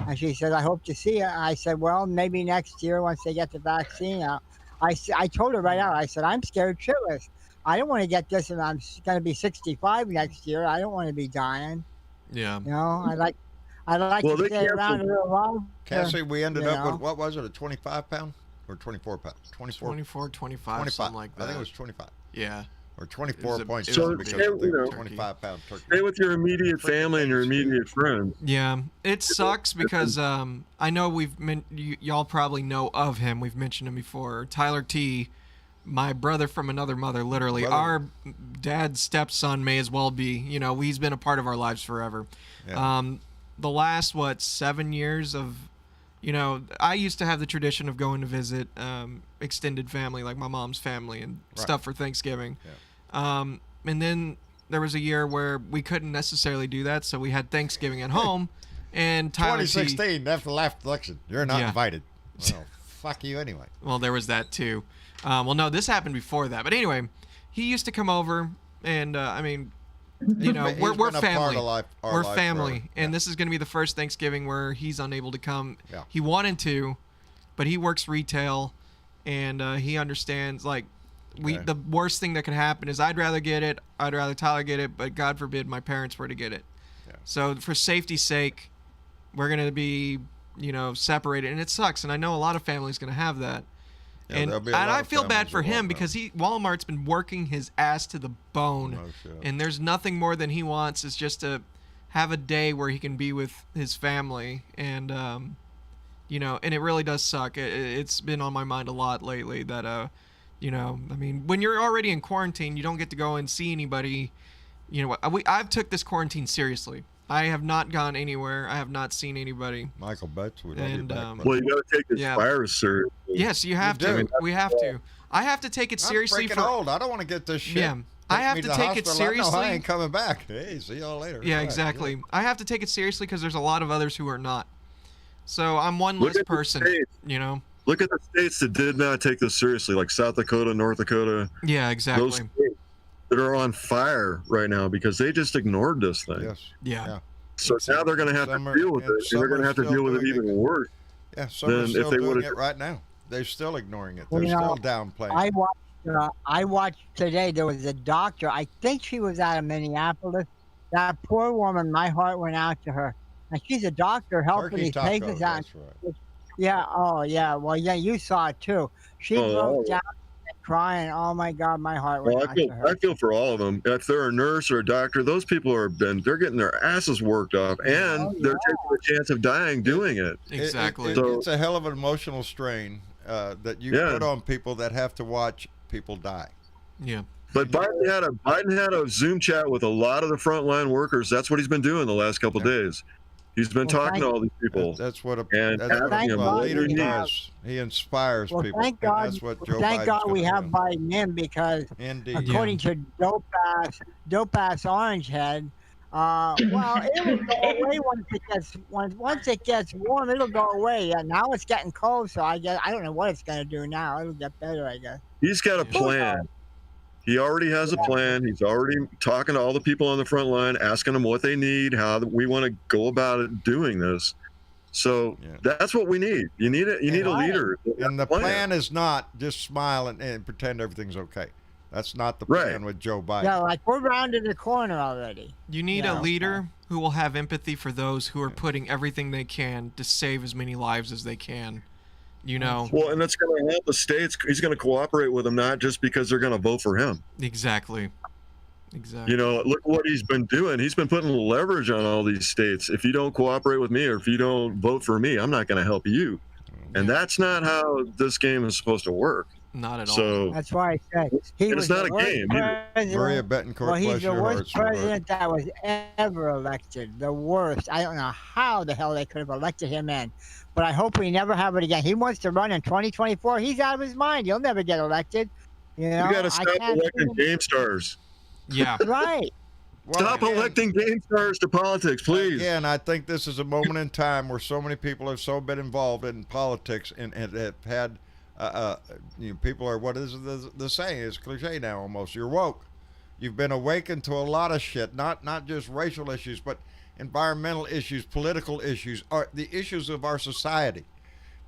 And she said, I hope to see you. I said, well, maybe next year once they get the vaccine out. I told her right out, I said, I'm scared shitless. I don't want to get this and I'm going to be 65 next year. I don't want to be dying. Yeah. I'd like to stay around a little while. Cassie, we ended up with, what was it, a 25 pound or 24 pound? 24, 25, something like that. I think it was 25. Yeah. or It was a 24.7 So, because you of the know, 25-pound turkey. Stay with your immediate family and your immediate friends. Yeah, it sucks because I know y'all probably know of him. We've mentioned him before. Tyler T, my brother from another mother, literally. Brother. Our dad's stepson may as well be. You know, he's been a part of our lives forever. Yeah. The last 7 years of, you know, I used to have the tradition of going to visit extended family, like my mom's family and stuff for Thanksgiving. Yeah. And then there was a year where we couldn't necessarily do that, so we had Thanksgiving at home. And Tyler T, 2016, after the last election, you're not Yeah. invited. Well, fuck you anyway. well, there was that too. Well, no, this happened before that. But anyway, he used to come over, and I mean, you know, He's we're been a part family. of our We're life family, forever. and this is going to be the first Thanksgiving where he's unable to come. Yeah. He wanted to, but he works retail, and he understands like Okay. the worst thing that could happen is I'd rather get it. I'd rather Tyler get it, but God forbid my parents were to get it. Yeah. So for safety's sake, we're going to be, you know, separated, and it sucks. And I know a lot of families going to have that. Yeah, and there'll be a lot I of feel bad families for that him won't because Walmart's been working his ass to the bone, No shit. and there's nothing more than he wants is just to have a day where he can be with his family, and you know, and it really does suck. It's been on my mind a lot lately that you know, I mean, when you're already in quarantine, you don't get to go and see anybody. You know, I've took this quarantine seriously. I have not gone anywhere. I have not seen anybody. Michael Betts, we love you And, back. um, buddy. Well, you got to take this Yeah. virus seriously. Yes, you have do. to. We have to. I have to take it seriously I'm freaking for old. I don't want to get this shit. Yeah, I Take have me to the take it hospital. I know I seriously. ain't coming back. Hey, see y'all later. Yeah, All right, exactly. good. I have to take it seriously because there's a lot of others who are not. So I'm one Look less at the person, states. you know? Look at the states that did not take this seriously, like South Dakota, North Dakota. Yeah, Those exactly. states that are on fire right now because they just ignored this thing. Yes. Yeah. Yeah. So now they're going to have Some to are- deal with and it, and some they're going are to have to still deal with it doing even it. worse. Yeah, some are Then if still they doing would've- it right now. They're still ignoring it. Well, They're you know, still downplaying I it. watched. I watched today. There was a doctor. I think she was out of Minneapolis. That poor woman. My heart went out to her. And she's a doctor helping Turkey these tacos, patients out. that's right. Yeah. Oh, yeah. Well, yeah. You saw it too. She Oh, broke oh. down and crying. Oh my God, my heart went Well, out to her. I feel for all of them. If they're a nurse or a doctor, those people they're getting their asses worked off, and Oh, they're taking the chance of dying doing it. Exactly. So- It's a hell of an emotional strain that you Yeah. put on people that have to watch people die. Yeah. But Biden had a Zoom chat with a lot of the frontline workers. That's what he's been doing the last couple days. He's been Well, talking to all these people. That's what a, And that's what thank a God leader we have- does. He inspires Well, people. thank and God. that's what Joe Thank Biden's God we gonna have do. Biden in because Indeed. according to dope ass orange head, well, it will go away once it gets warm. It'll go away. Yeah, now it's getting cold, so I don't know what it's gonna do now. It'll get better, I guess. He's got a plan. He already has a plan. He's already talking to all the people on the front line, asking them what they need, how we want to go about it, doing this. So Yeah. that's what we need. You need it. You need a leader. And the plan is not just smile and pretend everything's okay. That's not the Right. plan with Joe Biden. Yeah, like we're rounding the corner already. You need Yeah, a okay. leader who will have empathy for those who are putting everything they can to save as many lives as they can. You know? Well, and that's going to help the states. He's going to cooperate with them, not just because they're going to vote for him. Exactly. Exactly. You know, look what he's been doing. He's been putting leverage on all these states. If you don't cooperate with me or if you don't vote for me, I'm not going to help you. And that's not how this game is supposed to work. Not at all. So That's why I said he And was it's not the a worst game either. president- Maria Betancourt, Well, he's bless the your worst heart, sweetheart. president that was ever elected. The worst. I don't know how the hell they could have elected him in, but I hope we never have it again. He wants to run in 2024. He's out of his mind. He'll never get elected. You know, you got to I stop can't electing see him- game stars. Yeah. Right. Well, Stop again- electing game stars to politics, please. Again, I think this is a moment in time where so many people have so been involved in politics and have had, people are, what is the saying? It's cliche now almost. You're woke. You've been awakened to a lot of shit, not just racial issues, but environmental issues, political issues, are the issues of our society.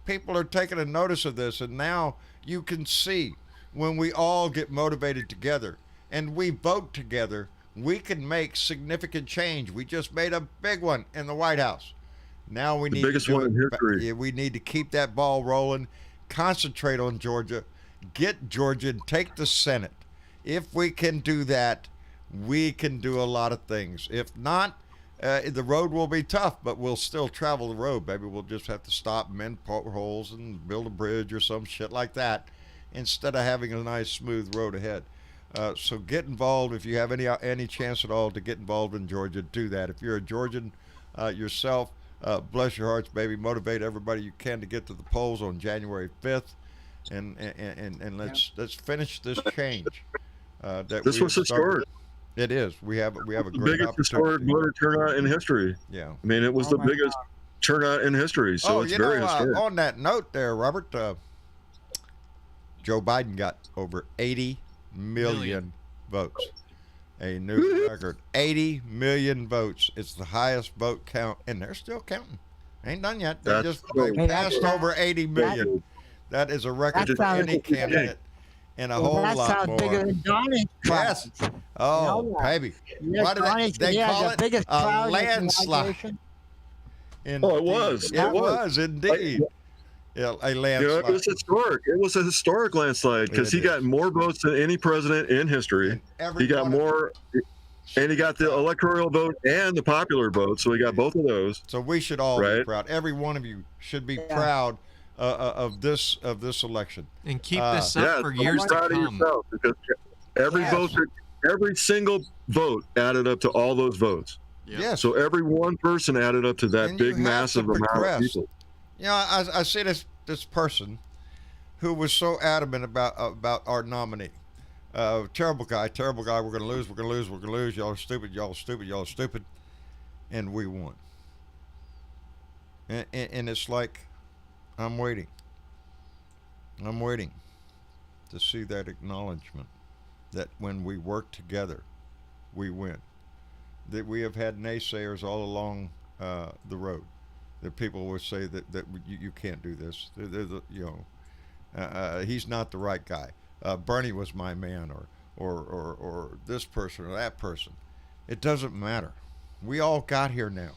People are taking a notice of this, and now you can see when we all get motivated together and we vote together, we can make significant change. We just made a big one in the White House. Now we The need biggest to do one in it. history. Yeah, we need to keep that ball rolling, concentrate on Georgia, get Georgia, and take the Senate. If we can do that, we can do a lot of things. If not, the road will be tough, but we'll still travel the road, baby. We'll just have to stop, mend potholes, and build a bridge or some shit like that, instead of having a nice smooth road ahead. So get involved if you have any chance at all to get involved in Georgia. Do that. If you're a Georgian yourself, bless your hearts, baby. Motivate everybody you can to get to the polls on January 5th, and let's finish this change. This was historic. It is. We have a The great biggest historic opportunity. voter turnout in history. Yeah. I mean, it was the biggest turnout in history, so it's very historic. On that note there, Robert, Joe Biden got over 80 million votes. A new record. 80 million votes. It's the highest vote count, and they're still counting. Ain't done yet. They passed over 80 million. That is a record for any candidate. And a whole that lot sounds more. bigger than Donnie's Yes. crowd. Oh, You know that. baby. Yes, Why do Donnie's- they yeah, call the it biggest a crowd in the landslide? inauguration. Oh, it was. It It was. was indeed. Yeah, a You know, landslide. it was historic. It was a historic landslide because It he got is. more votes than any president in history. And every He got one of more, and he got the electoral vote and the popular vote, so he got both of those. So we should all be Right. proud. Every one of you should be proud of this election. And keep this up Yeah, for so years be to proud of come. yourself because every Yes. vote, every single vote added up to all those votes. Yep. Yes. So every one person added up to that And you big, have massive to amount of progress. people. You know, I see this person who was so adamant about our nominee. Terrible guy. We're going to lose. Y'all are stupid. Y'all are stupid. And we won. And it's like, I'm waiting to see that acknowledgement that when we work together, we win. That we have had naysayers all along the road. That people will say that you can't do this. He's not the right guy. Bernie was my man, or this person or that person. It doesn't matter. We all got here now.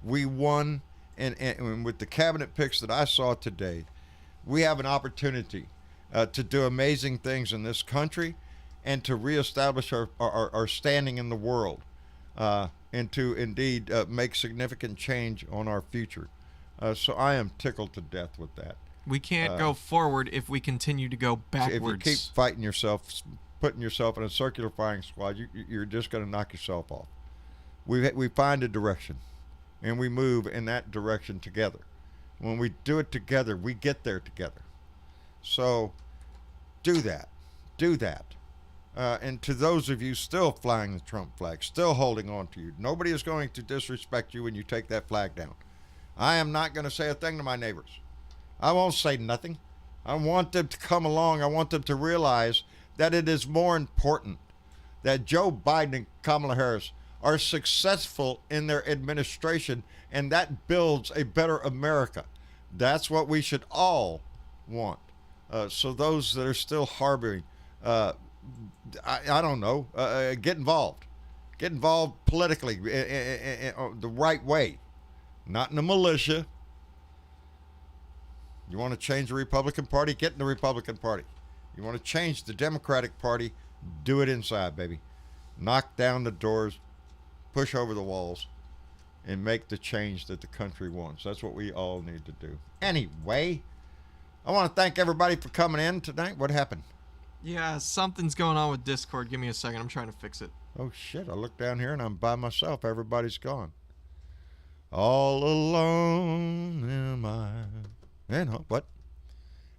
We won, and with the cabinet picks that I saw today, we have an opportunity to do amazing things in this country, and to reestablish our standing in the world, and to indeed make significant change on our future. So I am tickled to death with that. We can't go forward if we continue to go backwards. If you keep fighting yourself, putting yourself in a circular firing squad, you're just going to knock yourself off. We find a direction, and we move in that direction together. When we do it together, we get there together. So do that. And to those of you still flying the Trump flag, still holding on to you, nobody is going to disrespect you when you take that flag down. I am not going to say a thing to my neighbors. I won't say nothing. I want them to come along. I want them to realize that it is more important that Joe Biden and Kamala Harris are successful in their administration, and that builds a better America. That's what we should all want. So those that are still harboring, I don't know, get involved. Get involved politically the right way, not in the militia. You want to change the Republican Party? Get in the Republican Party. You want to change the Democratic Party? Do it inside, baby. Knock down the doors, push over the walls, and make the change that the country wants. That's what we all need to do. Anyway, I want to thank everybody for coming in tonight. What happened? Yeah, something's going on with Discord. Give me a second. I'm trying to fix it. Oh, shit. I look down here and I'm by myself. Everybody's gone. All alone am I. What?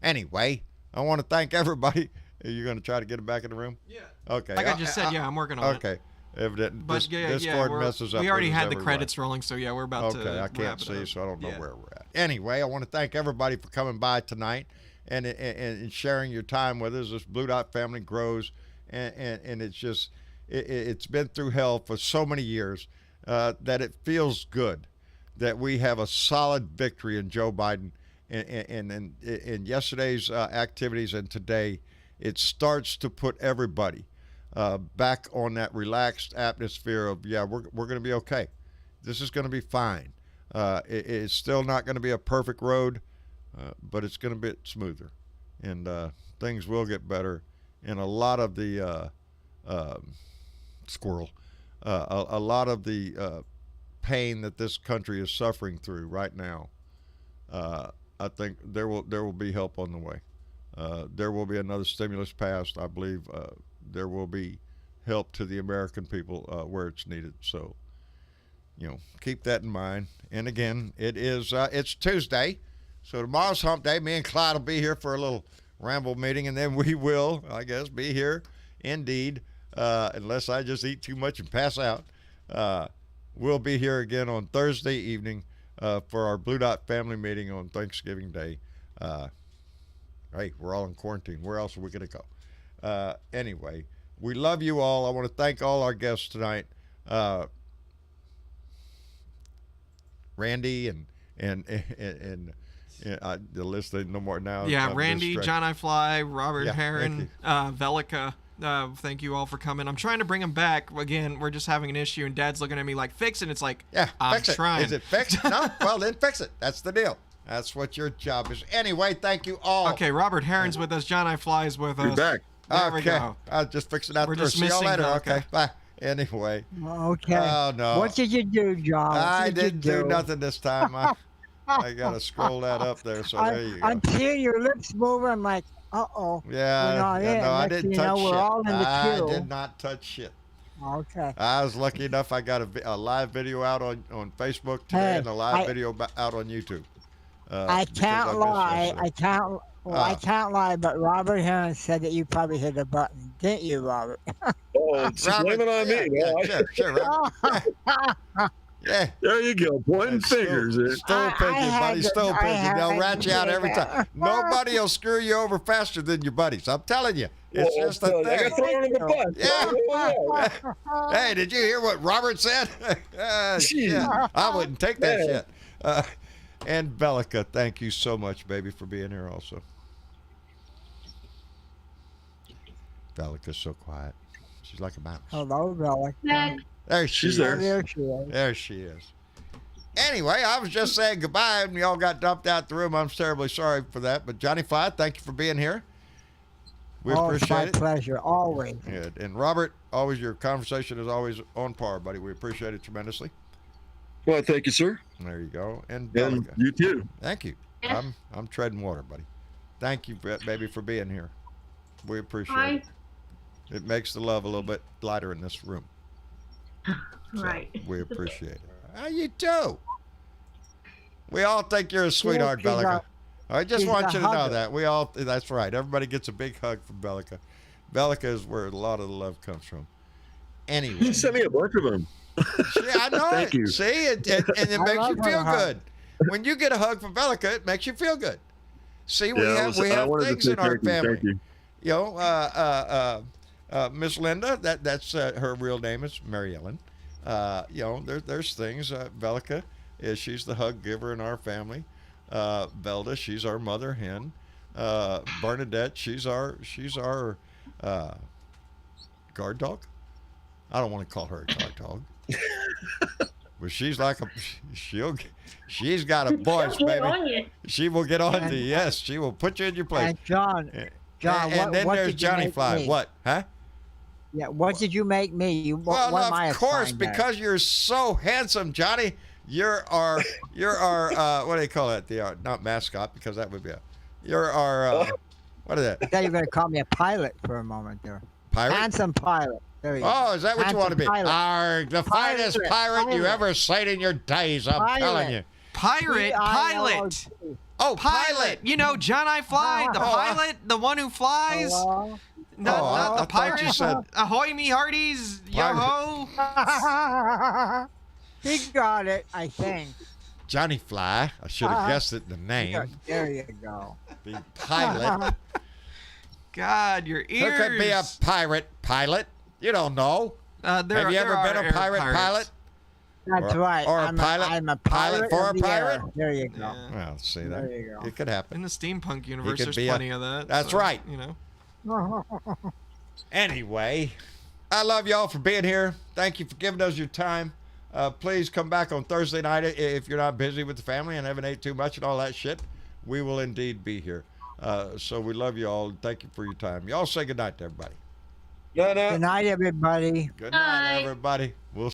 Anyway, I want to thank everybody. Are you going to try to get it back in the room? Yeah. Okay. Like I just said, yeah, I'm working on it. Okay. Evident. But Discord messes up. we already with us had the everywhere. credits rolling, so yeah, we're about to. Okay, I can't wrap it see, up. so I don't know Yeah. where we're at. Anyway, I want to thank everybody for coming by tonight and sharing your time with us. This Blue Dot family grows, and it's just it's been through hell for so many years that it feels good that we have a solid victory in Joe Biden. And in yesterday's activities and today, it starts to put everybody back on that relaxed atmosphere of, yeah, we're going to be okay. This is going to be fine. It's still not going to be a perfect road, but it's going to be smoother. And things will get better. And a lot of the squirrel. A lot of the pain that this country is suffering through right now. I think there will be help on the way. There will be another stimulus passed. I believe there will be help to the American people where it's needed. So, keep that in mind. And again, it's Tuesday, so tomorrow's hump day. Me and Clyde will be here for a little ramble meeting, and then we will, I guess, be here indeed, unless I just eat too much and pass out. We'll be here again on Thursday evening for our Blue Dot family meeting on Thanksgiving Day. Hey, we're all in quarantine. Where else are we going to go? Anyway, we love you all. I want to thank all our guests tonight. Randy and the list ain't no more now. Yeah, Randy, John I Fly, Robert Heron, thank Velica. Thank you all for coming. I'm trying to bring them back. Again, we're just having an issue, and Dad's looking at me like, fix it. It's like, I'm fix it. trying. Is it fixed? No? Well, then fix it. That's the deal. That's what your job is. Anyway, thank you all. Okay, Robert Heron's with us. John I Fly is with us. You're back. There we go. I'll just fix it out We're there. just See y'all missing later. Velica. Okay, bye. Anyway. Okay. Oh, no. What did you do, John? I What did you didn't do nothing this time. I got to scroll that up there, so there you go. I'm seeing your lips moving. I'm like, uh-oh. Yeah, we're not in. no, I Next didn't thing you touch know, shit. we're all in the I queue. did not touch shit. Okay. I was lucky enough. I got a live video out on Facebook today Hey, and a live video out on YouTube. I because can't missed lie. yesterday. I can't lie, but Robert Heron said that you probably hit a button. Didn't you, Robert? Oh, blame it on me. Yeah, No, I- sure, Robert. Yeah. There you go. Pointing It's fingers. Still picking, had buddy. to- Still I picking. had They'll to rat you out do every that. time. Nobody will screw you over faster than your buddies. I'm telling you. It's just a I got thing. thrown in the bus. Yeah. Hey, did you hear what Robert said? Jeez. Yeah, I wouldn't take that Man. shit. And Velica, thank you so much, baby, for being here also. Velica's so quiet. She's like a mouse. Hello, Robert. Back. There she She's is. there. There she is. There she is. Anyway, I was just saying goodbye, and y'all got dumped out the room. I'm terribly sorry for that. But Johnny Fly, thank you for being here. We Oh, it's my appreciate it. pleasure, always. Good. And Robert, always your conversation is always on par, buddy. We appreciate it tremendously. Well, thank you, sir. There you go. And And Velica, you too. thank you. Yes. I'm treading water, buddy. Thank you, baby, for being here. We appreciate Hi. it. It makes the love a little bit lighter in this room. So, Right. we appreciate it. How you do? We all think you're a sweetheart, she's Velica. I just she's want a you to know hugger. that. That's right. Everybody gets a big hug from Velica. Velica is where a lot of the love comes from. Anyway. You sent me a bunch of them. Yeah, I know Thank it. you. See, and it I makes love you her feel hug. good. When you get a hug from Velica, it makes you feel good. See, we I have wanted things to say in our thank you. family. Thank you. You know, Miss Linda, that's her real name is Mary Ellen. There's things. Velica she's the hug giver in our family. Velda, she's our mother hen. Bernadette, she's our guard dog. I don't want to call her a guard dog. But she's like she's got a voice, Get on baby. you. She will get on to you. Yes, she will put you in your place. And John, And then what there's did you Johnny make Fly. me? What? Huh? Yeah, what did you make me? Well, what am I of course, assigned as? because you're so handsome, Johnny. You're our what do they call it? Not mascot, because that would be you're our what is I that? thought you were going to call me a pilot for a moment there. Pirate? Handsome pilot. There you go. Oh, is that what you want to be? Handsome pilot. The finest pirate you Pilot. ever sight in your days. I'm Pilot. telling you. Pilot. P-I-L-O-T. Oh, Pilot. You know, John I Fly, the Oh, pilot, the one who flies. Hello? Not, Oh, not I the thought pirate. you said- Ahoy, me hearties. Yo ho. He got it, I think. Johnny Fly. I should have guessed it. The name. There you go. The pilot. God, your Who ears. could be a pirate pilot? You don't know. Have you ever been a pirate pilot? That's Or- right. or a I'm pilot- I'm a pilot pilot for of a the air. pirate? There you go. Yeah. Well, see There that. you go. It could happen. In the steampunk universe, could there's be plenty of that. That's so, right. You know. Anyway, I love y'all for being here. Thank you for giving us your time. Please come back on Thursday night if you're not busy with the family and haven't ate too much and all that shit. We will indeed be here. So we love you all. Thank you for your time. Y'all say goodnight to everybody. Good night, everybody. Good night, Bye. everybody. We'll